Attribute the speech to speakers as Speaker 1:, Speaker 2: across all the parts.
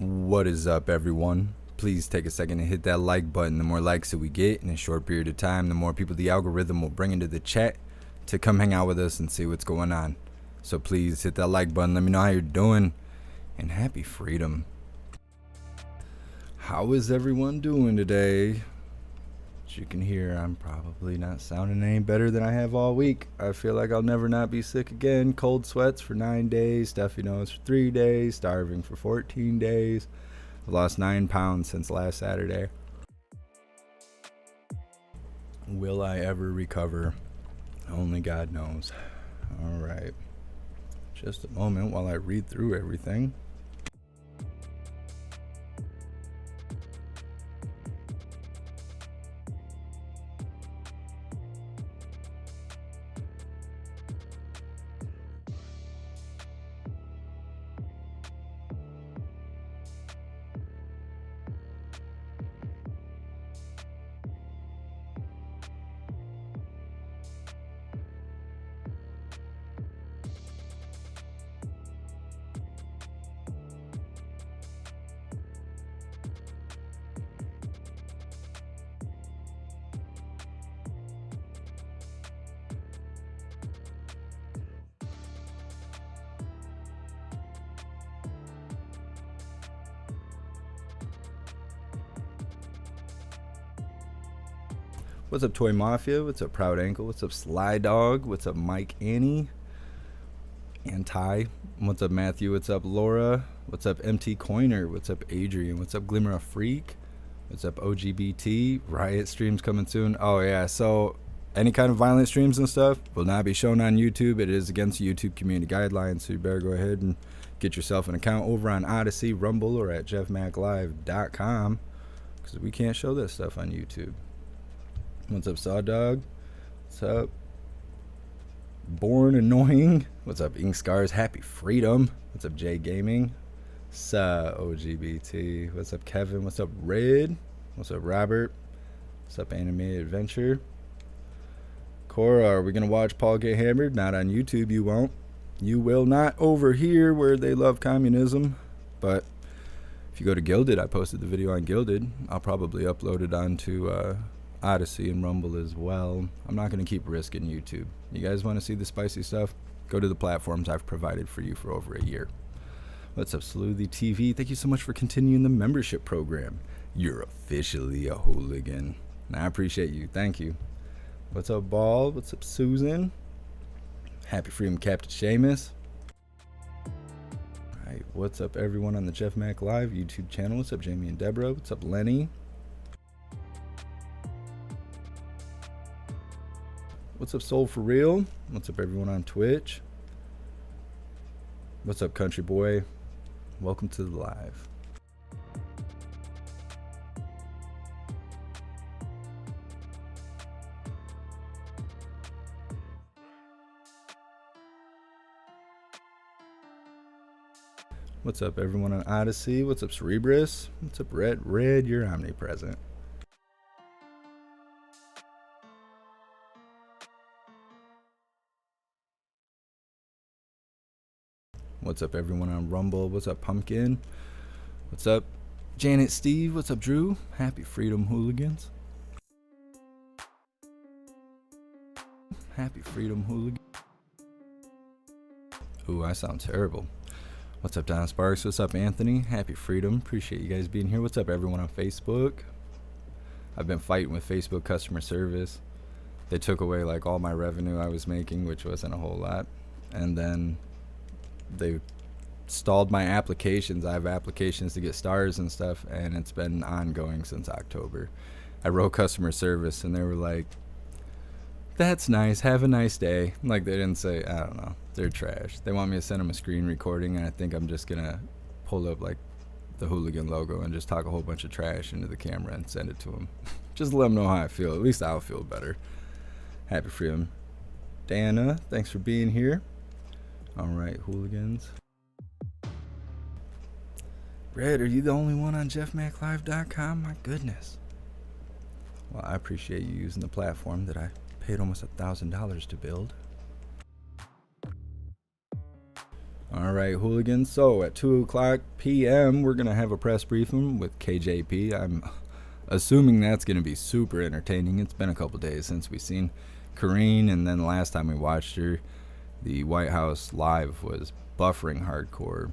Speaker 1: What is up, everyone? Please take a second and hit that like button. The more likes that we get in a short period of time, the more people the algorithm will bring into the chat to come hang out with us and see what's going on. So please hit that like button. Let me know how you're doing, and happy freedom. How is everyone doing today? As you can hear, I'm probably not sounding any better than I have all week. I feel like I'll never not be sick again. Cold sweats for 9 days, stuffy nose for 3 days, starving for 14 days. I've lost 9 pounds since last Saturday. Will I ever recover? Only God knows. All right. Just a moment while I read through everything. What's up, Toy Mafia? What's up, Proud Ankle? What's up, Sly Dog? What's up, Mike Annie? And Ty. What's up, Matthew? What's up, Laura? What's up, MT Coiner? What's up, Adrian? What's up, Glimmer of Freak? What's up, OGBT? Riot streams coming soon. Oh, yeah. So, any kind of violent streams and stuff will not be shown on YouTube. It is against YouTube community guidelines, so you better go ahead and get yourself an account over on Odyssey, Rumble, or at jeffmaclive.com, because we can't show this stuff on YouTube. What's up, Sawdog? What's up, Born Annoying? What's up, Ink Scars? Happy Freedom. What's up, J Gaming? OGBT. What's up, Kevin? What's up, Red? What's up, Robert? What's up, Animated Adventure? Cora, are we gonna watch Paul get hammered? Not on YouTube, you won't. You will not over here where they love communism. But if you go to Gilded, I posted the video on Gilded. I'll probably upload it onto Odyssey and Rumble as well. I'm not going to keep risking YouTube. You guys want to see the spicy stuff? Go to the platforms I've provided for you for over a year. What's up, Sleuthy TV? Thank you so much for continuing the membership program. You're officially a hooligan. And I appreciate you. Thank you. What's up, Ball? What's up, Susan? Happy Freedom, Captain Seamus. Alright, what's up, everyone on the JeffMAC Live YouTube channel? What's up, Jamie and Deborah? What's up, Lenny? What's up, Soul for Real? What's up, everyone on Twitch? What's up, Country Boy? Welcome to the live. What's up, everyone on Odyssey? What's up, Cerebrus? What's up, Red? Red, you're omnipresent. What's up, everyone on Rumble? What's up, Pumpkin? What's up, Janet Steve? What's up, Drew? Happy Freedom, Hooligans. Happy Freedom, Hooligan. Ooh, I sound terrible. What's up, Don Sparks? What's up, Anthony? Happy Freedom. Appreciate you guys being here. What's up, everyone on Facebook? I've been fighting with Facebook customer service. They took away like all my revenue I was making, which wasn't a whole lot. And then they stalled my applications. I have applications to get stars and stuff, and it's been ongoing since October. I wrote customer service, and they were like, that's nice, have a nice day. Like, they didn't say, I don't know, they're trash. They want me to send them a screen recording, and I think I'm just gonna pull up like the Hooligan logo and just talk a whole bunch of trash into the camera and send it to them. Just let them know how I feel. At least I'll feel better. Happy Freedom. Dana, thanks for being here. All right, Hooligans. Red, are you the only one on jeffmaclive.com? My goodness. Well, I appreciate you using the platform that I paid almost $1,000 to build. All All right, Hooligans. So at 2 o'clock p.m., we're going to have a press briefing with KJP. I'm assuming that's going to be super entertaining. It's been a couple days since we've seen Karine, and then the last time we watched her, the White House live was buffering hardcore.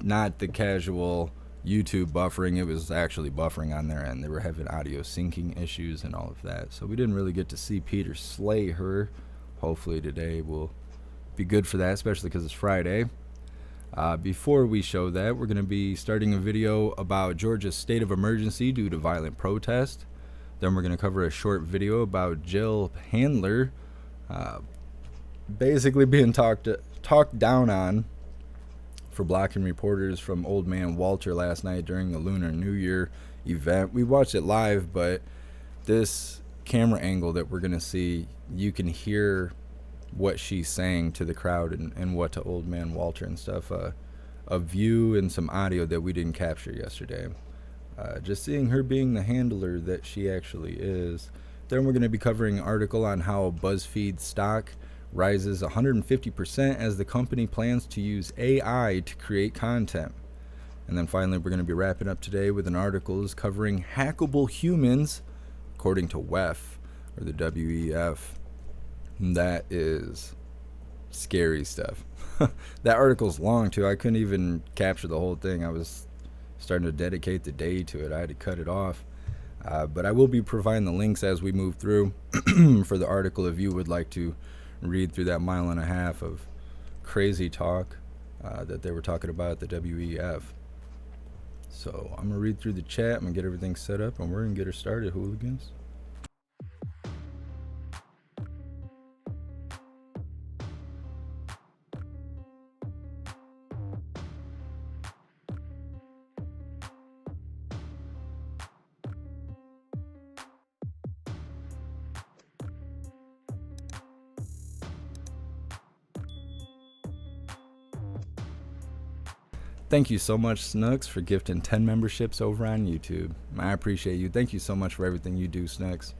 Speaker 1: Not the casual YouTube buffering. It was actually buffering on their end. They were having audio syncing issues and all of that. So we didn't really get to see Peter slay her. Hopefully today will be good for that, especially because it's Friday. Before we show that, we're going to be starting a video about Georgia's state of emergency due to violent protest. Then we're going to cover a short video about Jill Handler basically being talked down on for blocking reporters from Old Man Walter last night during the Lunar New Year event. We watched it live, but this camera angle that we're going to see, you can hear what she's saying to the crowd and what to Old Man Walter and stuff. A view and some audio that we didn't capture yesterday. Just seeing her being the handler that she actually is. Then we're going to be covering an article on how BuzzFeed stock rises 150% as the company plans to use AI to create content. And then finally, we're going to be wrapping up today with an article covering hackable humans, according to WEF, or the WEF. That is scary stuff. That article's long too. I couldn't even capture the whole thing. I was starting to dedicate the day to it. I had to cut it off. But I will be providing the links as we move through for the article if you would like to read through that 1.5 miles of crazy talk that they were talking about at the WEF. So I'm going to read through the chat. I'm going to get everything set up, and we're going to get her started, Hooligans. Thank you so much, Snooks, for gifting 10 memberships over on YouTube. I appreciate you. Thank you so much for everything you do, Snooks.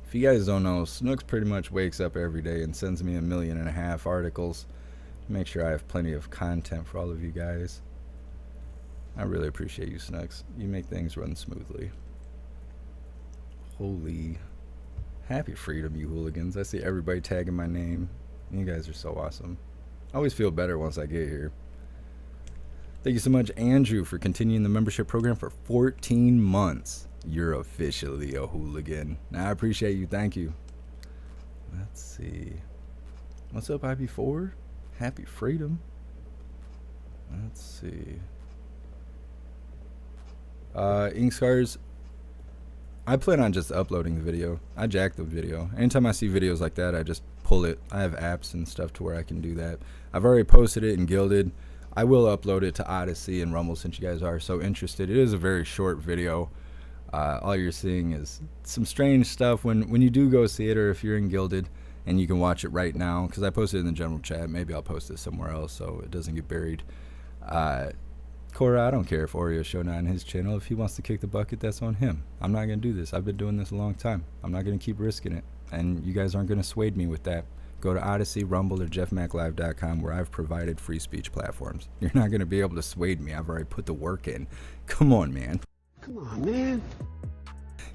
Speaker 1: If you guys don't know, Snooks pretty much wakes up every day and sends me 1.5 million articles to make sure I have plenty of content for all of you guys. I really appreciate you, Snooks. You make things run smoothly. Holy happy freedom, you hooligans. I see everybody tagging my name. You guys are so awesome. I always feel better once I get here. Thank you so much, Andrew, for continuing the membership program for 14 months. You're officially a hooligan. Now, I appreciate you. Thank you. Let's see. What's up, IP4? Happy freedom. Let's see. Ink Scars. I plan on just uploading the video. I jack the video. Anytime I see videos like that, I just pull it. I have apps and stuff to where I can do that. I've already posted it in Gilded. I will upload it to Odyssey and Rumble since you guys are so interested. It is a very short video. All you're seeing is some strange stuff when you do go see it, or if you're in Gilded and you can watch it right now, because I posted it in the general chat. Maybe I'll post it somewhere else so it doesn't get buried. Cora, I don't care if Oreo's showing on his channel. If he wants to kick the bucket, that's on him. I'm not going to do this. I've been doing this a long time. I'm not going to keep risking it. And you guys aren't going to sway me with that. Go to Odyssey, Rumble, or jeffmaclive.com, where I've provided free speech platforms. You're not going to be able to sway me. I've already put the work in. Come on, man.
Speaker 2: Come on, man.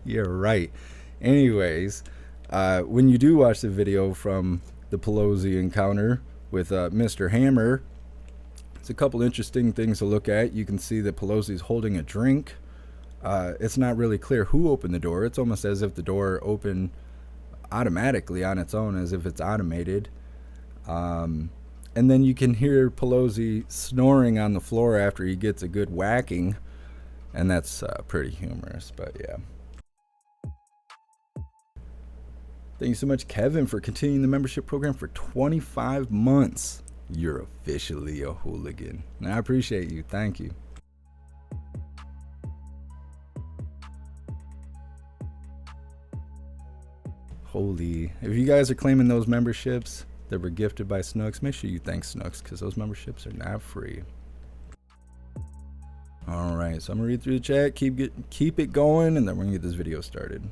Speaker 1: Yeah, right. Anyways, when you do watch the video from the Pelosi encounter with Mr. Hammer, it's a couple interesting things to look at. You can see that Pelosi's holding a drink. It's not really clear who opened the door. It's almost as if the door opened automatically on its own, as if it's automated. And then you can hear Pelosi snoring on the floor after he gets a good whacking, and that's pretty humorous, but yeah. Thank you so much, Kevin, for continuing the membership program for 25 months. You're officially a hooligan, and I appreciate you. Thank you. Holy, if you guys are claiming those memberships that were gifted by Snooks, make sure you thank Snooks, because those memberships are not free. All right, so I'm gonna read through the chat, keep it going, and then we're gonna get this video started.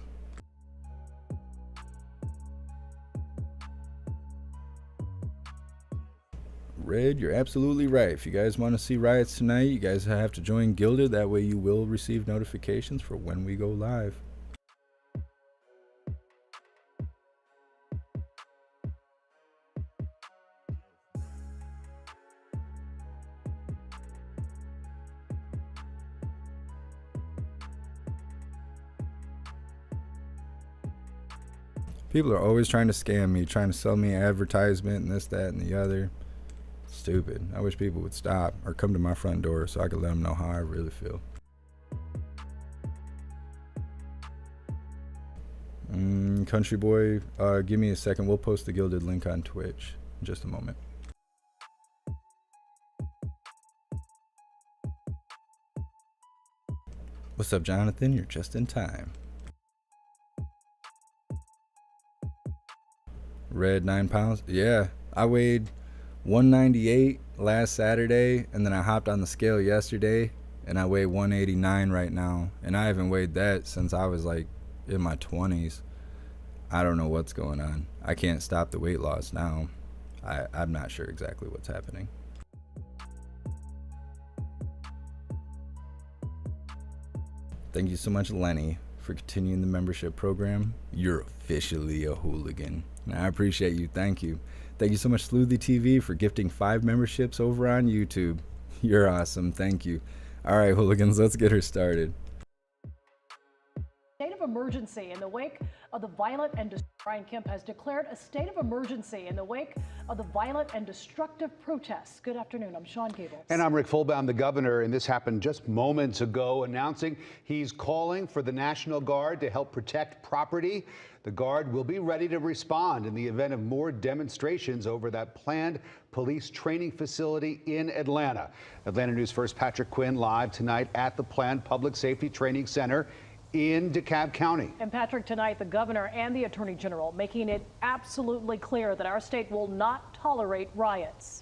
Speaker 1: Red, you're absolutely right. If you guys want to see riots tonight, you guys have to join Gilded. That way you will receive notifications for when we go live. People are always trying to scam me, trying to sell me advertisement and this, that, and the other. Stupid. I wish people would stop or come to my front door so I could let them know how I really feel. Country boy, give me a second. We'll post the Gilded link on Twitch in just a moment. What's up, Jonathan? You're just in time. Red, 9 pounds. Yeah, I weighed 198 last Saturday, and then I hopped on the scale yesterday, and I weigh 189 right now. And I haven't weighed that since I was like in my 20s. I don't know what's going on. I can't stop the weight loss now. I'm not sure exactly what's happening. Thank you so much, Lenny, for continuing the membership program. You're officially a hooligan. I appreciate you. Thank you. Thank you so much, Sleuthy TV, for gifting 5 memberships over on YouTube. You're awesome. Thank you. All right, hooligans, let's get her started.
Speaker 2: State of emergency in the wake of the violent and Brian Kemp has declared a state of emergency in the wake of the violent and destructive protests. Good afternoon. I'm Sean Gables.
Speaker 3: And I'm Rick Fulbaum, the governor, and this happened just moments ago, announcing he's calling for the National Guard to help protect property. The Guard will be ready to respond in the event of more demonstrations over that planned police training facility in Atlanta. Atlanta News First Patrick Quinn live tonight at the planned Public Safety Training Center in DeKalb County.
Speaker 2: And Patrick, tonight the governor and the attorney general making it absolutely clear that our state will not tolerate riots.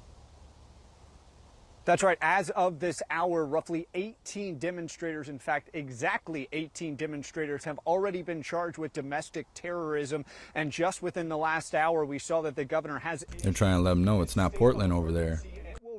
Speaker 4: That's right. As of this hour, roughly 18 demonstrators, in fact, exactly 18 demonstrators have already been charged with domestic terrorism. And just within the last hour, we saw that the governor has...
Speaker 1: They're trying to let them know it's not Portland over there.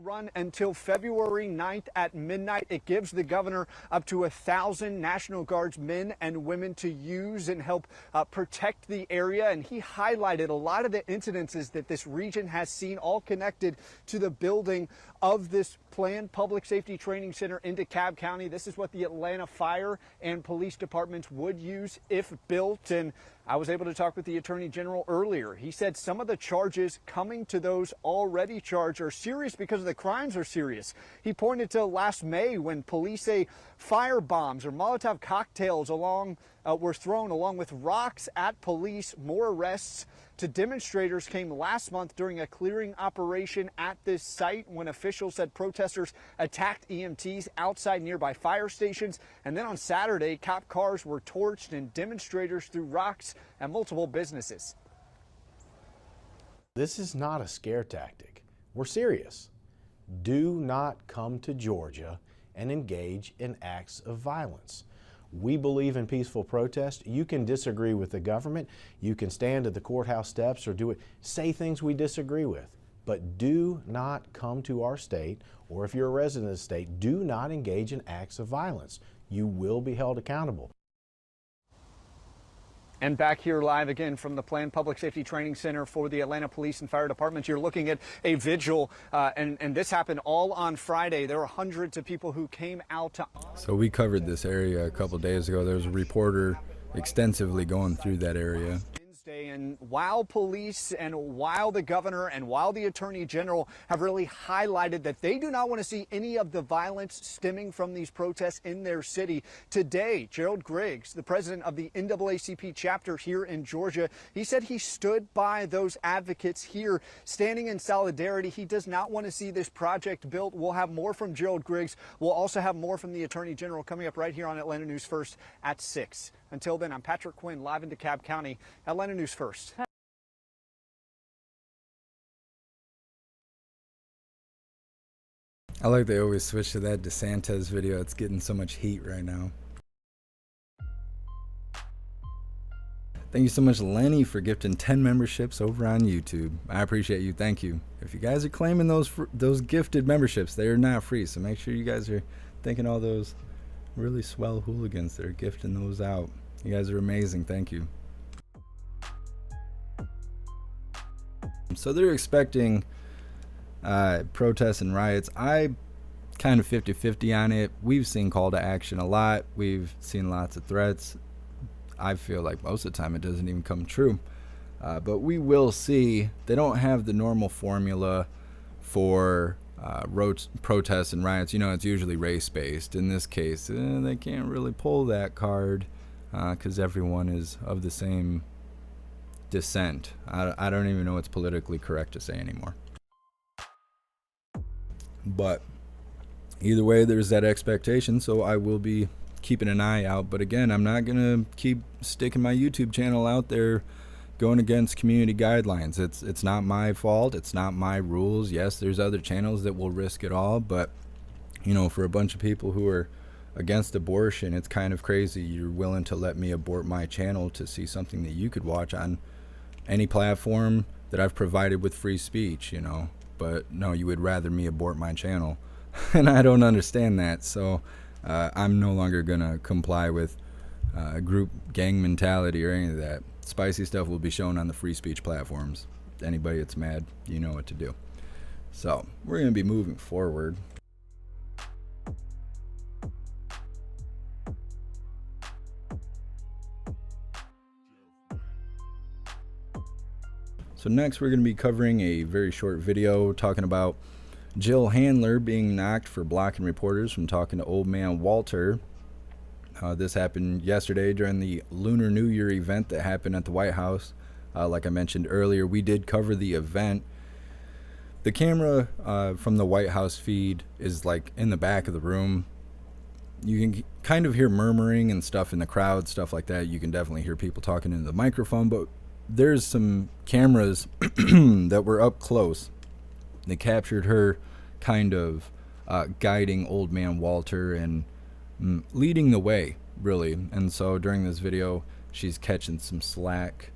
Speaker 4: Run until February 9th at midnight. It gives the governor up to 1,000 National Guards men and women to use and help protect the area. And he highlighted a lot of the incidences that this region has seen, all connected to the building of this planned public safety training center in DeKalb County. This is what the Atlanta Fire and Police Departments would use if built. And I was able to talk with the Attorney General earlier. He said some of the charges coming to those already charged are serious because the crimes are serious. He pointed to last May when police say fire bombs or Molotov cocktails were thrown along with rocks at police. More arrests to demonstrators came last month during a clearing operation at this site when officials said protesters attacked EMTs outside nearby fire stations. And then on Saturday, cop cars were torched and demonstrators threw rocks at multiple businesses.
Speaker 5: This is not a scare tactic. We're serious. Do not come to Georgia and engage in acts of violence. We believe in peaceful protest. You can disagree with the government. You can stand at the courthouse steps or say things we disagree with. But do not come to our state, or if you're a resident of the state, do not engage in acts of violence. You will be held accountable.
Speaker 4: And back here live again from the planned Public Safety Training Center for the Atlanta Police and Fire Departments. You're looking at a vigil, and this happened all on Friday. There were hundreds of people who came out to...
Speaker 1: So we covered this area a couple days ago. There was a reporter extensively going through that area.
Speaker 4: And while police and while the governor and while the attorney general have really highlighted that they do not want to see any of the violence stemming from these protests in their city, today, Gerald Griggs, the president of the NAACP chapter here in Georgia, he said he stood by those advocates here, standing in solidarity. He does not want to see this project built. We'll have more from Gerald Griggs. We'll also have more from the attorney general coming up right here on Atlanta News First at 6. Until then, I'm Patrick Quinn, live in DeKalb County, Atlanta News First.
Speaker 1: I like they always switch to that DeSantis video. It's getting so much heat right now. Thank you so much, Lenny, for gifting 10 memberships over on YouTube. I appreciate you. Thank you. If you guys are claiming those gifted memberships, they are not free. So make sure you guys are thanking all those really swell hooligans that are gifting those out. You guys are amazing. Thank you. So they're expecting protests and riots. I kind of 50-50 on it. We've seen call to action a lot. We've seen lots of threats. I feel like most of the time it doesn't even come true. But we will see. They don't have the normal formula for protests and riots. You know, it's usually race-based. In this case, they can't really pull that card because everyone is of the same dissent. I don't even know what's politically correct to say anymore. But either way, there's that expectation, so I will be keeping an eye out. But again, I'm not gonna keep sticking my YouTube channel out there going against community guidelines. It's not my fault. It's not my rules. Yes, there's other channels that will risk it all, but you know, for a bunch of people who are against abortion, it's kind of crazy you're willing to let me abort my channel to see something that you could watch on any platform that I've provided with free speech, you know. But no, you would rather me abort my channel. And I don't understand that. So I'm no longer gonna comply with group gang mentality or any of that. Spicy stuff will be shown on the free speech platforms. Anybody that's mad, you know what to do. So we're gonna be moving forward. So next we're going to be covering a very short video talking about Jill Handler being knocked for blocking reporters from talking to old man Walter. This happened yesterday during the Lunar New Year event that happened at the White House. Like I mentioned earlier, we did cover the event. The camera from the White House feed is like in the back of the room. You can kind of hear murmuring and stuff in the crowd, stuff like that. You can definitely hear people talking into the microphone, but there's some cameras that were up close. They captured her kind of guiding old man Walter and leading the way, really. And so during this video, she's catching some slack.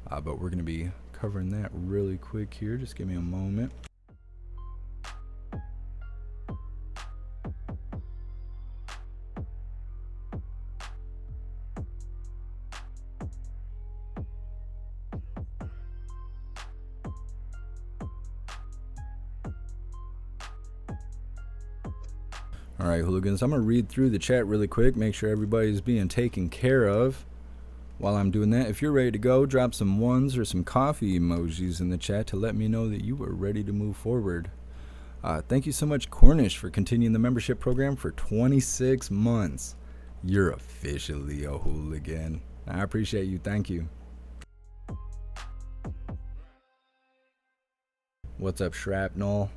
Speaker 1: But we're going to be covering that really quick here. Just give me a moment. All right, hooligans, I'm going to read through the chat really quick, make sure everybody's being taken care of. While I'm doing that, if you're ready to go, drop some ones or some coffee emojis in the chat to let me know that you are ready to move forward. Thank you so much, Cornish, for continuing the membership program for 26 months. You're officially a hooligan. I appreciate you. Thank you. What's up, Shrapnel?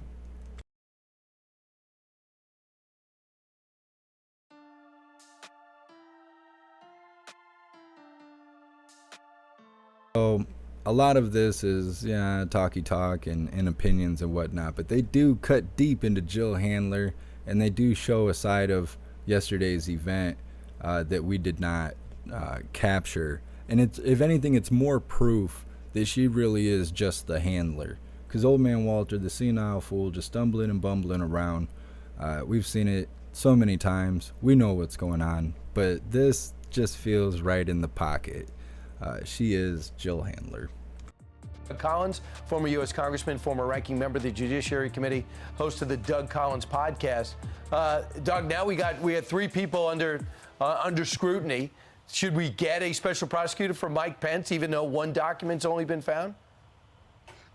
Speaker 1: So a lot of this is talky talk and opinions and whatnot, but they do cut deep into Jill Handler, and they do show a side of yesterday's event that we did not capture. And it's, if anything, it's more proof that she really is just the handler. Because old man Walter, the senile fool, just stumbling and bumbling around. We've seen it so many times. We know what's going on, but this just feels right in the pocket. She is Jill Handler.
Speaker 6: Doug Collins, former U.S. Congressman, former ranking member of the Judiciary Committee, host of the Doug Collins podcast. Doug, now we had three people under scrutiny. Should we get a special prosecutor for Mike Pence, even though one document's only been found?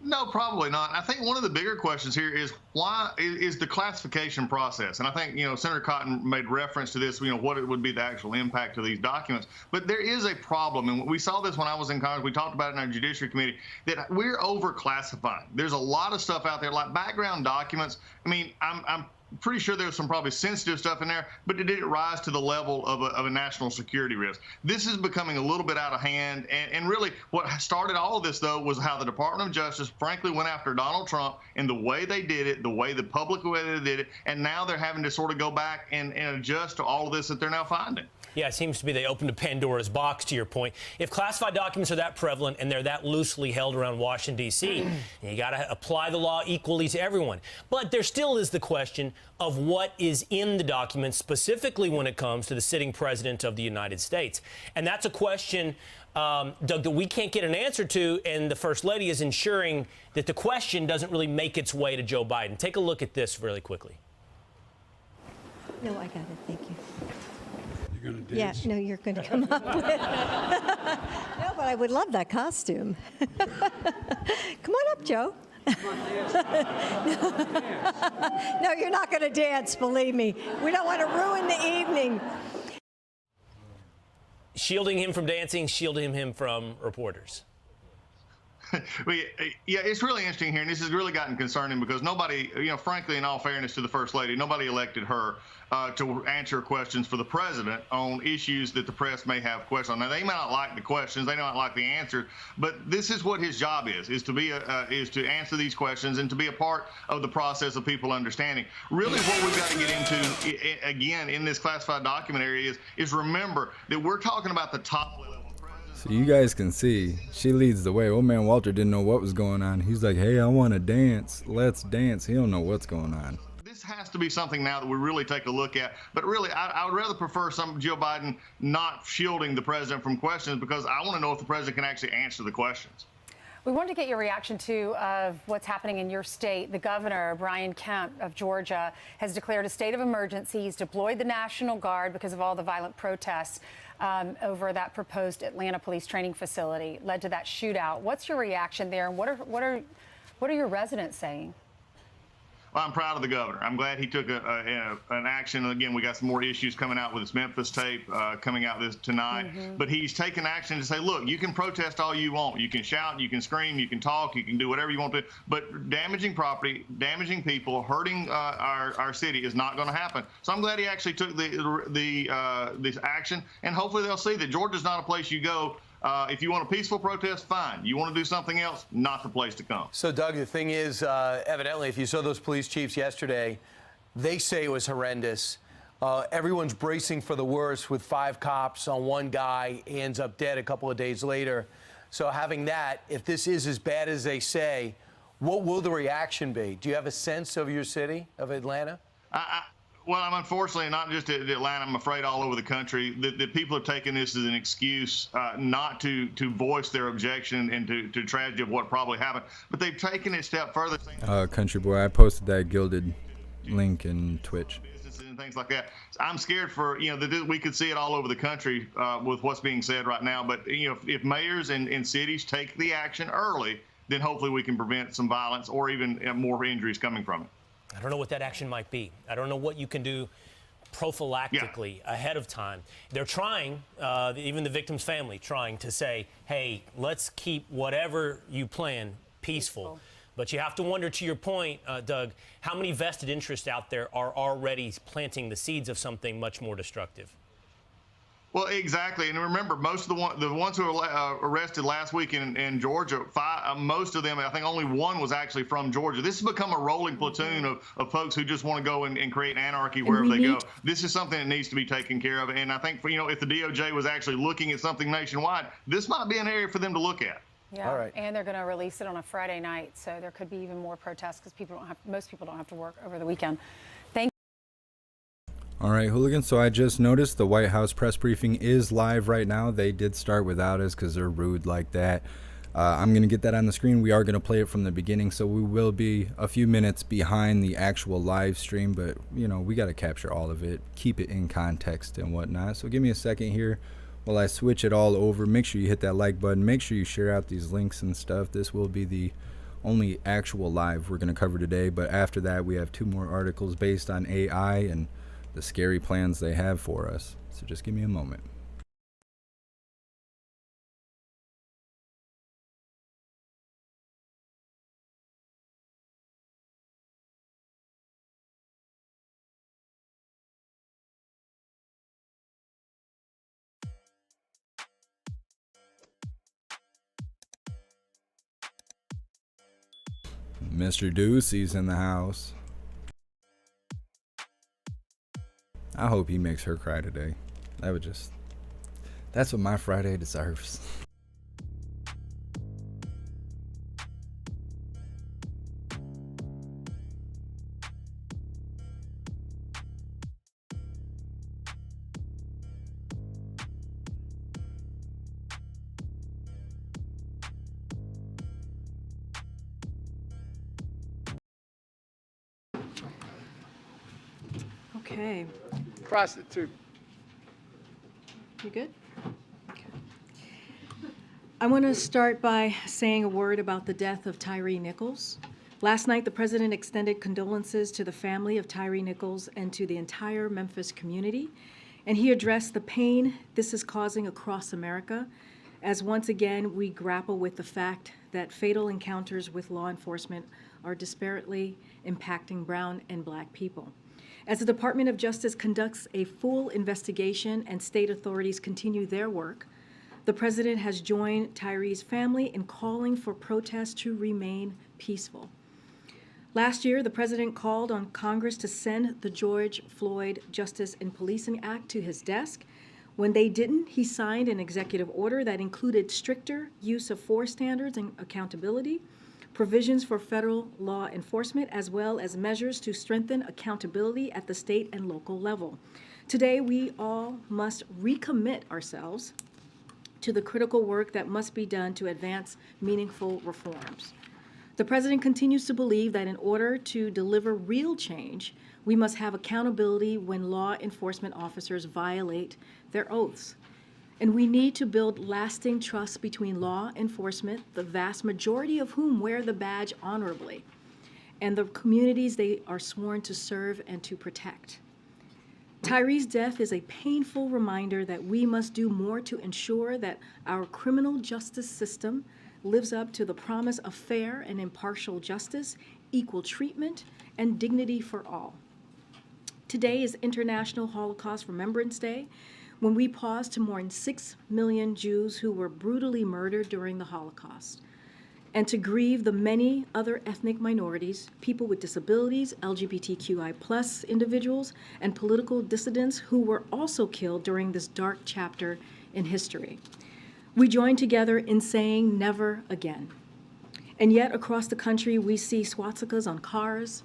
Speaker 7: No, probably not. I think one of the bigger questions here is why is the classification process. And I think, Senator Cotton made reference to this, what it would be the actual impact of these documents. But there is a problem. And we saw this when I was in Congress. We talked about it in our Judiciary Committee, that we're over-classifying. There's a lot of stuff out there, like background documents. I mean, I'm pretty sure there was some probably sensitive stuff in there, but it didn't rise to the level of a national security risk. This is becoming a little bit out of hand. And really what started all of this, though, was how the Department of Justice, frankly, went after Donald Trump and the way they did it, the way the public way they did it. And now they're having to sort of go back and adjust to all of this that they're now finding.
Speaker 8: Yeah, it seems to be they opened a Pandora's box, to your point. If classified documents are that prevalent and they're that loosely held around Washington, D.C., you got to apply the law equally to everyone. But there still is the question of what is in the documents, specifically when it comes to the sitting president of the United States. And that's a question, Doug, that we can't get an answer to, and the First Lady is ensuring that the question doesn't really make its way to Joe Biden. Take a look at this really quickly.
Speaker 9: No, I got it. Thank you.
Speaker 10: You're going to dance?
Speaker 9: Yeah, no, you're going to come up with No, but I would love that costume. Come on up, Joe. No, you're not going to dance, believe me. We don't want to ruin the evening.
Speaker 8: Shielding him from dancing, shielding him from reporters.
Speaker 7: Yeah, it's really interesting here, and this has really gotten concerning because nobody, frankly, in all fairness to the First Lady, nobody elected her to answer questions for the president on issues that the press may have questions on. Now, they may not like the questions, they may not like the answers, but this is what his job is to answer these questions and to be a part of the process of people understanding. Really, what we've got to get into, again, in this classified document area is remember that we're talking about the top level.
Speaker 1: So you guys can see, she leads the way. Old man Walter didn't know what was going on. He's like, hey, I want to dance. Let's dance. He don't know what's going on.
Speaker 7: This has to be something now that we really take a look at. But really, I would rather prefer Joe Biden not shielding the president from questions because I want to know if the president can actually answer the questions.
Speaker 11: We wanted to get your reaction to what's happening in your state. The governor, Brian Kemp of Georgia, has declared a state of emergency. He's deployed the National Guard because of all the violent protests over that proposed Atlanta police training facility led to that shootout. What's your reaction there, and what are your residents saying?
Speaker 7: Well, I'm proud of the governor. I'm glad he took an action. And again, we got some more issues coming out with this Memphis tape coming out tonight. But he's taken action to say, look, you can protest all you want. You can shout, you can scream, you can talk, you can do whatever you want to. But damaging property, damaging people, hurting our city is not going to happen. So I'm glad he actually took this action. And hopefully they'll see that Georgia's not a place you go. If you want a peaceful protest, fine. You want to do something else, not the place to come.
Speaker 6: So, Doug, the thing is, evidently, if you saw those police chiefs yesterday, they say it was horrendous. Everyone's bracing for the worst with 5 cops on one guy. He ends up dead a couple of days later. So having that, if this is as bad as they say, what will the reaction be? Do you have a sense of your city, of Atlanta?
Speaker 7: Well, I'm unfortunately not just at Atlanta. I'm afraid all over the country that people are taking this as an excuse not to voice their objection and to tragedy of what probably happened. But they've taken it a step further.
Speaker 1: Country boy, I posted that gilded link in Twitch.
Speaker 7: And things like that. I'm scared for that we could see it all over the country with what's being said right now. But if mayors and cities take the action early, then hopefully we can prevent some violence or even more injuries coming from it.
Speaker 8: I don't know what that action might be. I don't know what you can do prophylactically ahead of time. They're trying, even the victim's family, trying to say, hey, let's keep whatever you plan peaceful. But you have to wonder, to your point, Doug, how many vested interests out there are already planting the seeds of something much more destructive?
Speaker 7: Well, exactly. And remember, most of the ones who were arrested last week in Georgia, most of them, I think only one was actually from Georgia. This has become a rolling platoon of folks who just want to go and create anarchy wherever they go. This is something that needs to be taken care of. And I think, if the DOJ was actually looking at something nationwide, this might be an area for them to look at.
Speaker 11: Yeah, all right. And they're going to release it on a Friday night, so there could be even more protests because most people don't have to work over the weekend.
Speaker 1: All right, Hooligans, so I just noticed the White House press briefing is live right now. They did start without us because they're rude like that. I'm going to get that on the screen. We are going to play it from the beginning, so we will be a few minutes behind the actual live stream, but, we got to capture all of it, keep it in context and whatnot. So give me a second here while I switch it all over. Make sure you hit that like button. Make sure you share out these links and stuff. This will be the only actual live we're going to cover today, but after that, we have 2 more articles based on AI and the scary plans they have for us. So just give me a moment. Mr. Ducey's in the house. I hope he makes her cry today. That's what my Friday deserves.
Speaker 2: Okay.
Speaker 10: Cross it too.
Speaker 2: You good? Okay. I want to start by saying a word about the death of Tyre Nichols. Last night, the president extended condolences to the family of Tyre Nichols and to the entire Memphis community, and he addressed the pain this is causing across America, as once again we grapple with the fact that fatal encounters with law enforcement are disparately impacting brown and black people. As the Department of Justice conducts a full investigation and state authorities continue their work, the president has joined Tyre's family in calling for protests to remain peaceful. Last year, the president called on Congress to send the George Floyd Justice and Policing Act to his desk. When they didn't, he signed an executive order that included stricter use of force standards and accountability, provisions for federal law enforcement, as well as measures to strengthen accountability at the state and local level. Today, we all must recommit ourselves to the critical work that must be done to advance meaningful reforms. The president continues to believe that in order to deliver real change, we must have accountability when law enforcement officers violate their oaths. And we need to build lasting trust between law enforcement, the vast majority of whom wear the badge honorably, and the communities they are sworn to serve and to protect. Tyre's death is a painful reminder that we must do more to ensure that our criminal justice system lives up to the promise of fair and impartial justice, equal treatment, and dignity for all. Today is International Holocaust Remembrance Day, when we pause to mourn 6 million Jews who were brutally murdered during the Holocaust, and to grieve the many other ethnic minorities, people with disabilities, LGBTQI+ individuals, and political dissidents who were also killed during this dark chapter in history. We join together in saying never again. And yet across the country, we see swastikas on cars,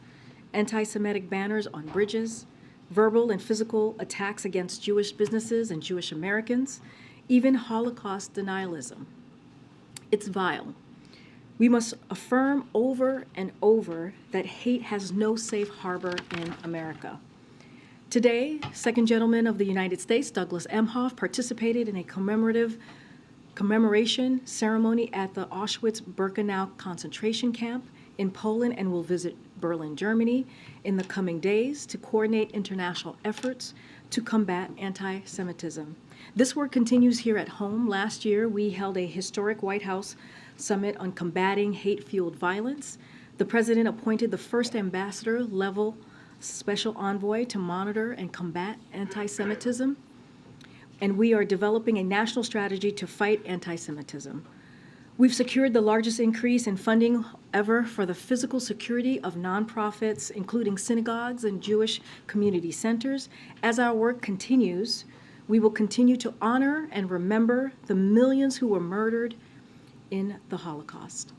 Speaker 2: anti-Semitic banners on bridges, verbal and physical attacks against Jewish businesses and Jewish Americans, even Holocaust denialism. It's vile. We must affirm over and over that hate has no safe harbor in America. Today, Second Gentleman of the United States, Douglas Emhoff, participated in a commemoration ceremony at the Auschwitz-Birkenau concentration camp in Poland and will visit Berlin, Germany in the coming days to coordinate international efforts to combat anti-Semitism. This work continues here at home. Last year, we held a historic White House summit on combating hate-fueled violence. The president appointed the first ambassador-level special envoy to monitor and combat anti-Semitism, and we are developing a national strategy to fight anti-Semitism. We've secured the largest increase in funding ever for the physical security of nonprofits, including synagogues and Jewish community centers. As our work continues, we will continue to honor and remember the millions who were murdered in the Holocaust.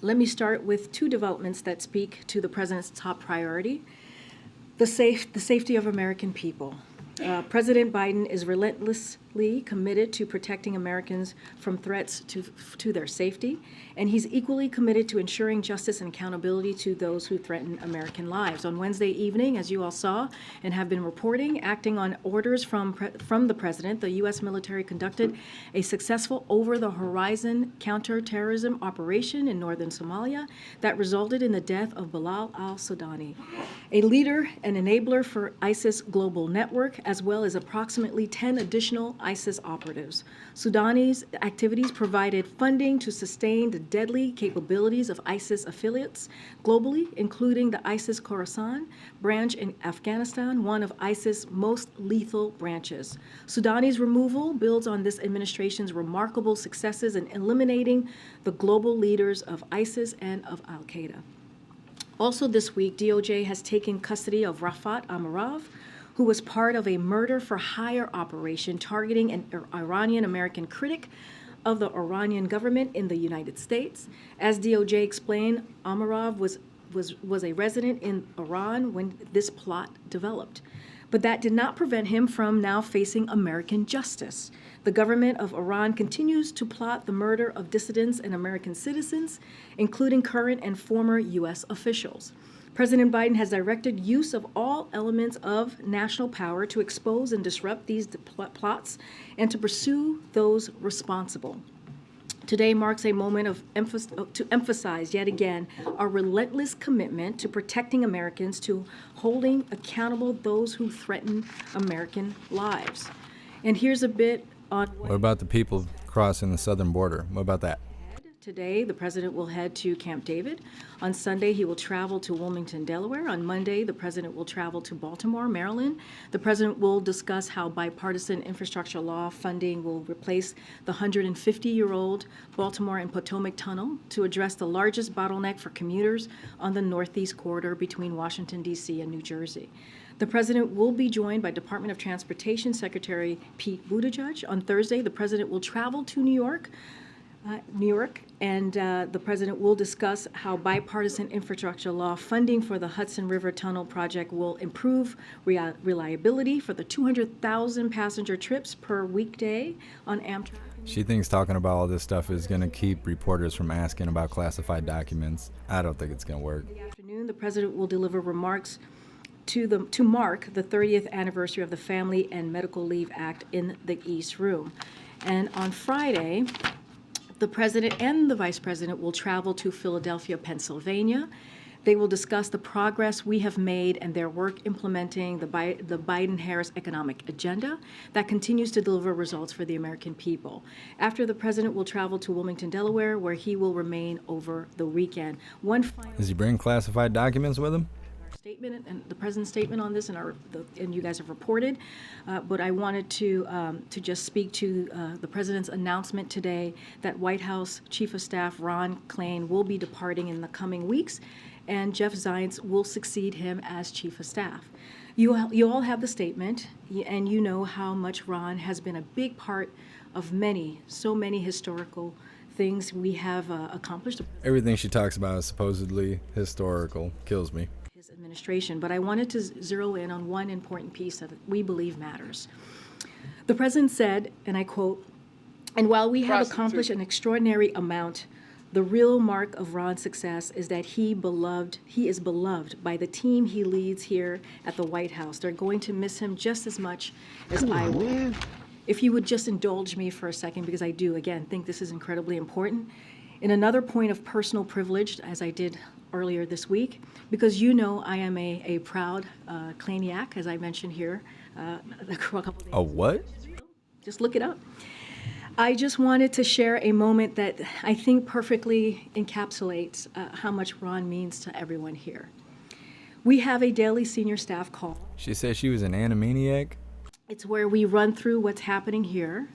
Speaker 2: Let me start with two developments that speak to the president's top priority: the safety of American people. President Biden is relentlessly committed to protecting Americans from threats to their safety, and he's equally committed to ensuring justice and accountability to those who threaten American lives. On Wednesday evening, as you all saw and have been reporting, acting on orders from the president, the U.S. military conducted a successful over-the-horizon counterterrorism operation in northern Somalia that resulted in the death of Bilal al-Sudani, a leader and enabler for ISIS global network, as well as approximately 10 additional ISIS operatives. Soudani's activities provided funding to sustain the deadly capabilities of ISIS affiliates globally, including the ISIS Khorasan branch in Afghanistan, one of ISIS' most lethal branches. Soudani's removal builds on this administration's remarkable successes in eliminating the global leaders of ISIS and of Al-Qaeda. Also this week, DOJ has taken custody of Rafat Amarov, who was part of a murder-for-hire operation targeting an Iranian-American critic of the Iranian government in the United States. As DOJ explained, Amarov was a resident in Iran when this plot developed. But that did not prevent him from now facing American justice. The government of Iran continues to plot the murder of dissidents and American citizens, including current and former U.S. officials. President Biden has directed use of all elements of national power to expose and disrupt these plots and to pursue those responsible. Today marks a moment to emphasize yet again our relentless commitment to protecting Americans, to holding accountable those who threaten American lives. And here's a bit on
Speaker 1: What about the people crossing the southern border? What about that?
Speaker 2: Today, the president will head to Camp David. On Sunday, he will travel to Wilmington, Delaware. On Monday, the president will travel to Baltimore, Maryland. The president will discuss how bipartisan infrastructure law funding will replace the 150-year-old Baltimore and Potomac Tunnel to address the largest bottleneck for commuters on the Northeast corridor between Washington, D.C. and New Jersey. The president will be joined by Department of Transportation Secretary Pete Buttigieg. On Thursday, the president will travel to New York, and the president will discuss how bipartisan infrastructure law funding for the Hudson River Tunnel project will improve reliability for the 200,000 passenger trips per weekday on Amtrak.
Speaker 1: She thinks talking about all this stuff is going to keep reporters from asking about classified documents. I don't think it's going to work.
Speaker 2: In the afternoon, the president will deliver remarks to mark the 30th anniversary of the Family and Medical Leave Act in the East Room. And on Friday, the president and the vice president will travel to Philadelphia, Pennsylvania. They will discuss the progress we have made and their work implementing the Biden-Harris economic agenda that continues to deliver results for the American people. After, the president will travel to Wilmington, Delaware, where he will remain over the weekend.
Speaker 1: Does he bring classified documents with him?
Speaker 2: Statement and the president's statement on this, and you guys have reported, but I wanted to just speak to the president's announcement today that White House Chief of Staff Ron Klain will be departing in the coming weeks, and Jeff Zients will succeed him as Chief of Staff. You all have the statement, and you know how much Ron has been a big part of so many historical things we have accomplished.
Speaker 1: Everything she talks about is supposedly historical. Kills me.
Speaker 2: His administration, but I wanted to zero in on one important piece that we believe matters. The president said, and I quote, "And while we have accomplished an extraordinary amount, the real mark of Ron's success is that he is beloved by the team he leads here at the White House. They're going to miss him just as much as I will." If you would just indulge me for a second, because I do, again, think this is incredibly important. In another point of personal privilege, as I did earlier this week, because you know I am a proud Klainiac, as I mentioned here a couple days ago.
Speaker 1: A what?
Speaker 2: Just look it up. I just wanted to share a moment that I think perfectly encapsulates how much Ron means to everyone here. We have a daily senior staff call.
Speaker 1: She said she was an Animaniac?
Speaker 2: It's where we run through what's happening here.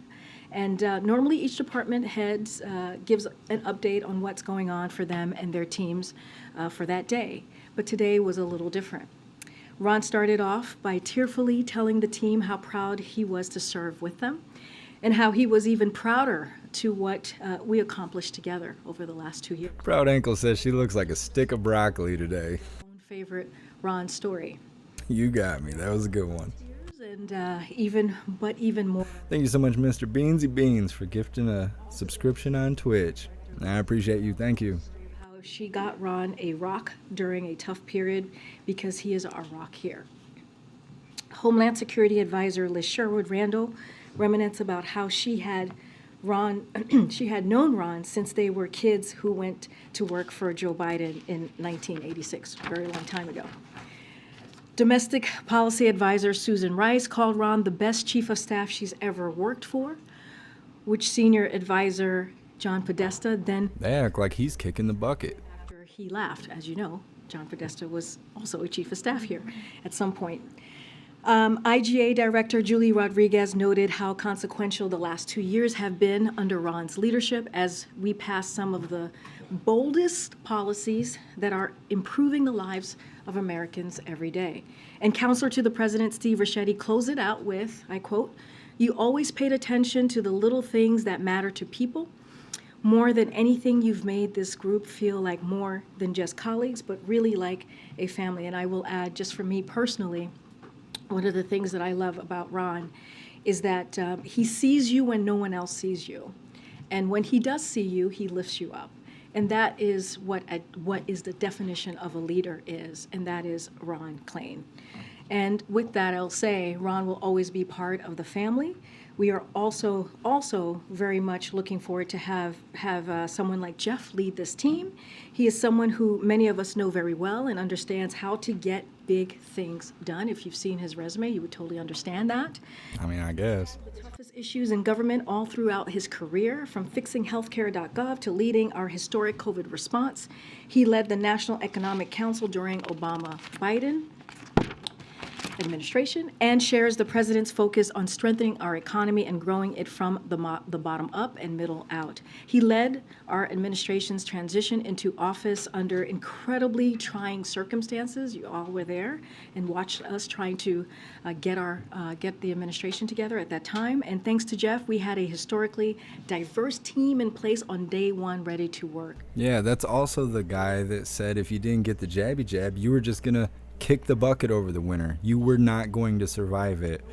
Speaker 2: And normally each department heads gives an update on what's going on for them and their teams for that day. But today was a little different. Ron started off by tearfully telling the team how proud he was to serve with them and how he was even prouder to what we accomplished together over the last 2 years.
Speaker 1: Proud Ankle says she looks like a stick of broccoli today.
Speaker 2: Own favorite Ron story.
Speaker 1: You got me. That was a good one.
Speaker 2: And even more.
Speaker 1: Thank you so much, Mr. Beansy Beans, for gifting a subscription on Twitch. I appreciate you. Thank you.
Speaker 2: How she got Ron a rock during a tough period, because he is our rock here. Homeland Security Advisor Liz Sherwood Randall reminisces about how she had known Ron since they were kids who went to work for Joe Biden in 1986, a very long time ago. Domestic policy advisor Susan Rice called Ron the best chief of staff she's ever worked for, which senior advisor John Podesta then,
Speaker 1: They act like he's kicking the bucket.
Speaker 2: after he left, as you know, John Podesta was also a chief of staff here at some point. IGA Director Julie Rodriguez noted how consequential the last 2 years have been under Ron's leadership as we pass some of the boldest policies that are improving the lives of Americans every day. And Counselor to the President Steve Ricchetti closed it out with, I quote, "You always paid attention to the little things that matter to people. More than anything, you've made this group feel like more than just colleagues, but really like a family." And I will add, just for me personally, one of the things that I love about Ron is that he sees you when no one else sees you. And when he does see you, he lifts you up. And that is what is the definition of a leader is, and that is Ron Klain. And with that, I'll say Ron will always be part of the family. We are also very much looking forward to have someone like Jeff lead this team. He is someone who many of us know very well and understands how to get big things done. If you've seen his resume, you would totally understand that.
Speaker 1: I mean, I guess.
Speaker 2: The toughest issues in government all throughout his career, from fixing healthcare.gov to leading our historic COVID response. He led the National Economic Council during Obama-Biden administration and shares the president's focus on strengthening our economy and growing it from the bottom up and middle out. He led our administration's transition into office under incredibly trying circumstances. You all were there and watched us trying to get the administration together at that time. And thanks to Jeff, we had a historically diverse team in place on day one, ready to work.
Speaker 1: Yeah, that's also the guy that said if you didn't get the jabby jab, you were just going to kick the bucket over the winter. You were not going to survive it.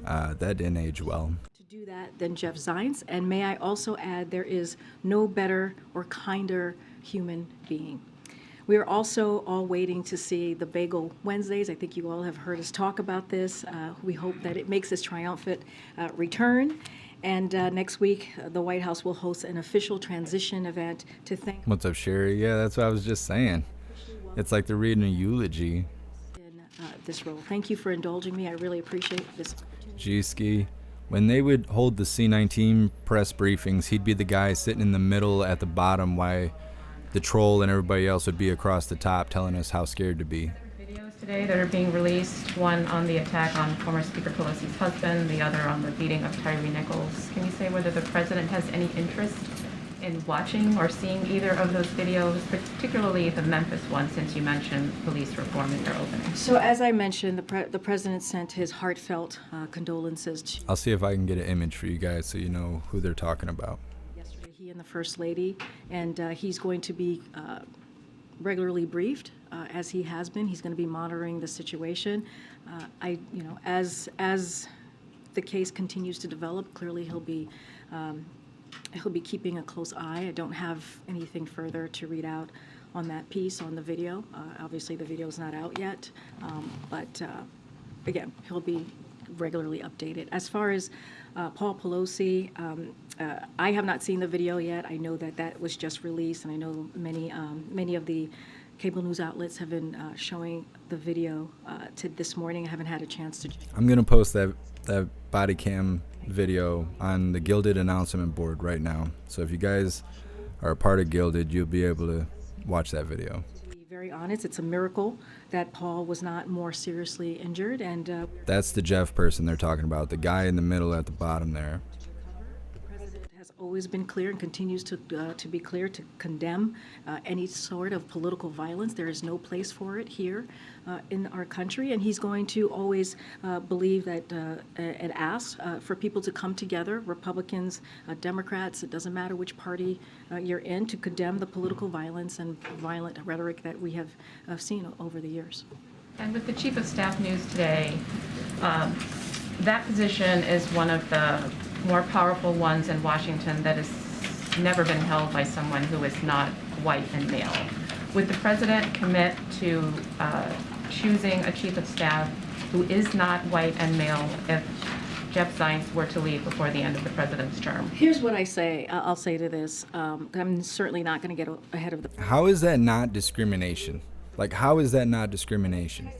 Speaker 1: That didn't age well.
Speaker 2: To do that than Jeff Zients. And may I also add, there is no better or kinder human being. We are also all waiting to see the Bagel Wednesdays. I think you all have heard us talk about this. We hope that it makes its triumphant return. And next week, the White House will host an official transition event to thank.
Speaker 1: What's up, Sherry? Yeah, that's what I was just saying. It's like they're reading a eulogy.
Speaker 2: This role. Thank you for indulging me. I really appreciate this.
Speaker 1: G-Ski. When they would hold the C-19 press briefings, he'd be the guy sitting in the middle at the bottom while the troll and everybody else would be across the top telling us how scared to be.
Speaker 12: Videos today that are being released, one on the attack on former Speaker Pelosi's husband, the other on the beating of Tyre Nichols. Can you say whether the president has any interest in watching or seeing either of those videos, particularly the Memphis one, since you mentioned police reform in your opening?
Speaker 2: So as I mentioned, the president sent his heartfelt condolences.
Speaker 1: I'll see if I can get an image for you guys so you know who they're talking about.
Speaker 2: Yesterday, he and the First Lady, and he's going to be regularly briefed, as he has been. He's going to be monitoring the situation. As the case continues to develop, clearly he'll be keeping a close eye. I don't have anything further to read out on that piece, on the video. Obviously, the video's not out yet, but again, he'll be regularly updated. As far as Paul Pelosi, I have not seen the video yet. I know that was just released, and I know many of the cable news outlets have been showing the video to this morning. I haven't had a chance to.
Speaker 1: I'm going to post that body cam video on the Gilded announcement board right now. So if you guys are a part of Gilded, you'll be able to watch that video.
Speaker 2: To be very honest, it's a miracle that Paul was not more seriously injured. And
Speaker 1: that's the Jeff person they're talking about, the guy in the middle at the bottom there.
Speaker 2: The president has always been clear and continues to be clear to condemn any sort of political violence. There is no place for it here in our country, and he's going to always believe that and ask for people to come together, Republicans, Democrats, it doesn't matter which party you're in, to condemn the political violence and violent rhetoric that we have seen over the years.
Speaker 12: And with the Chief of Staff news today, that position is one of the more powerful ones in Washington that has never been held by someone who is not white and male. Would the president commit to choosing a chief of staff who is not white and male if Jeff Zients were to leave before the end of the president's term?
Speaker 2: Here's what I say. I'll say to this. I'm certainly not going to get ahead of the.
Speaker 1: How is that not discrimination? Like, how is that not discrimination?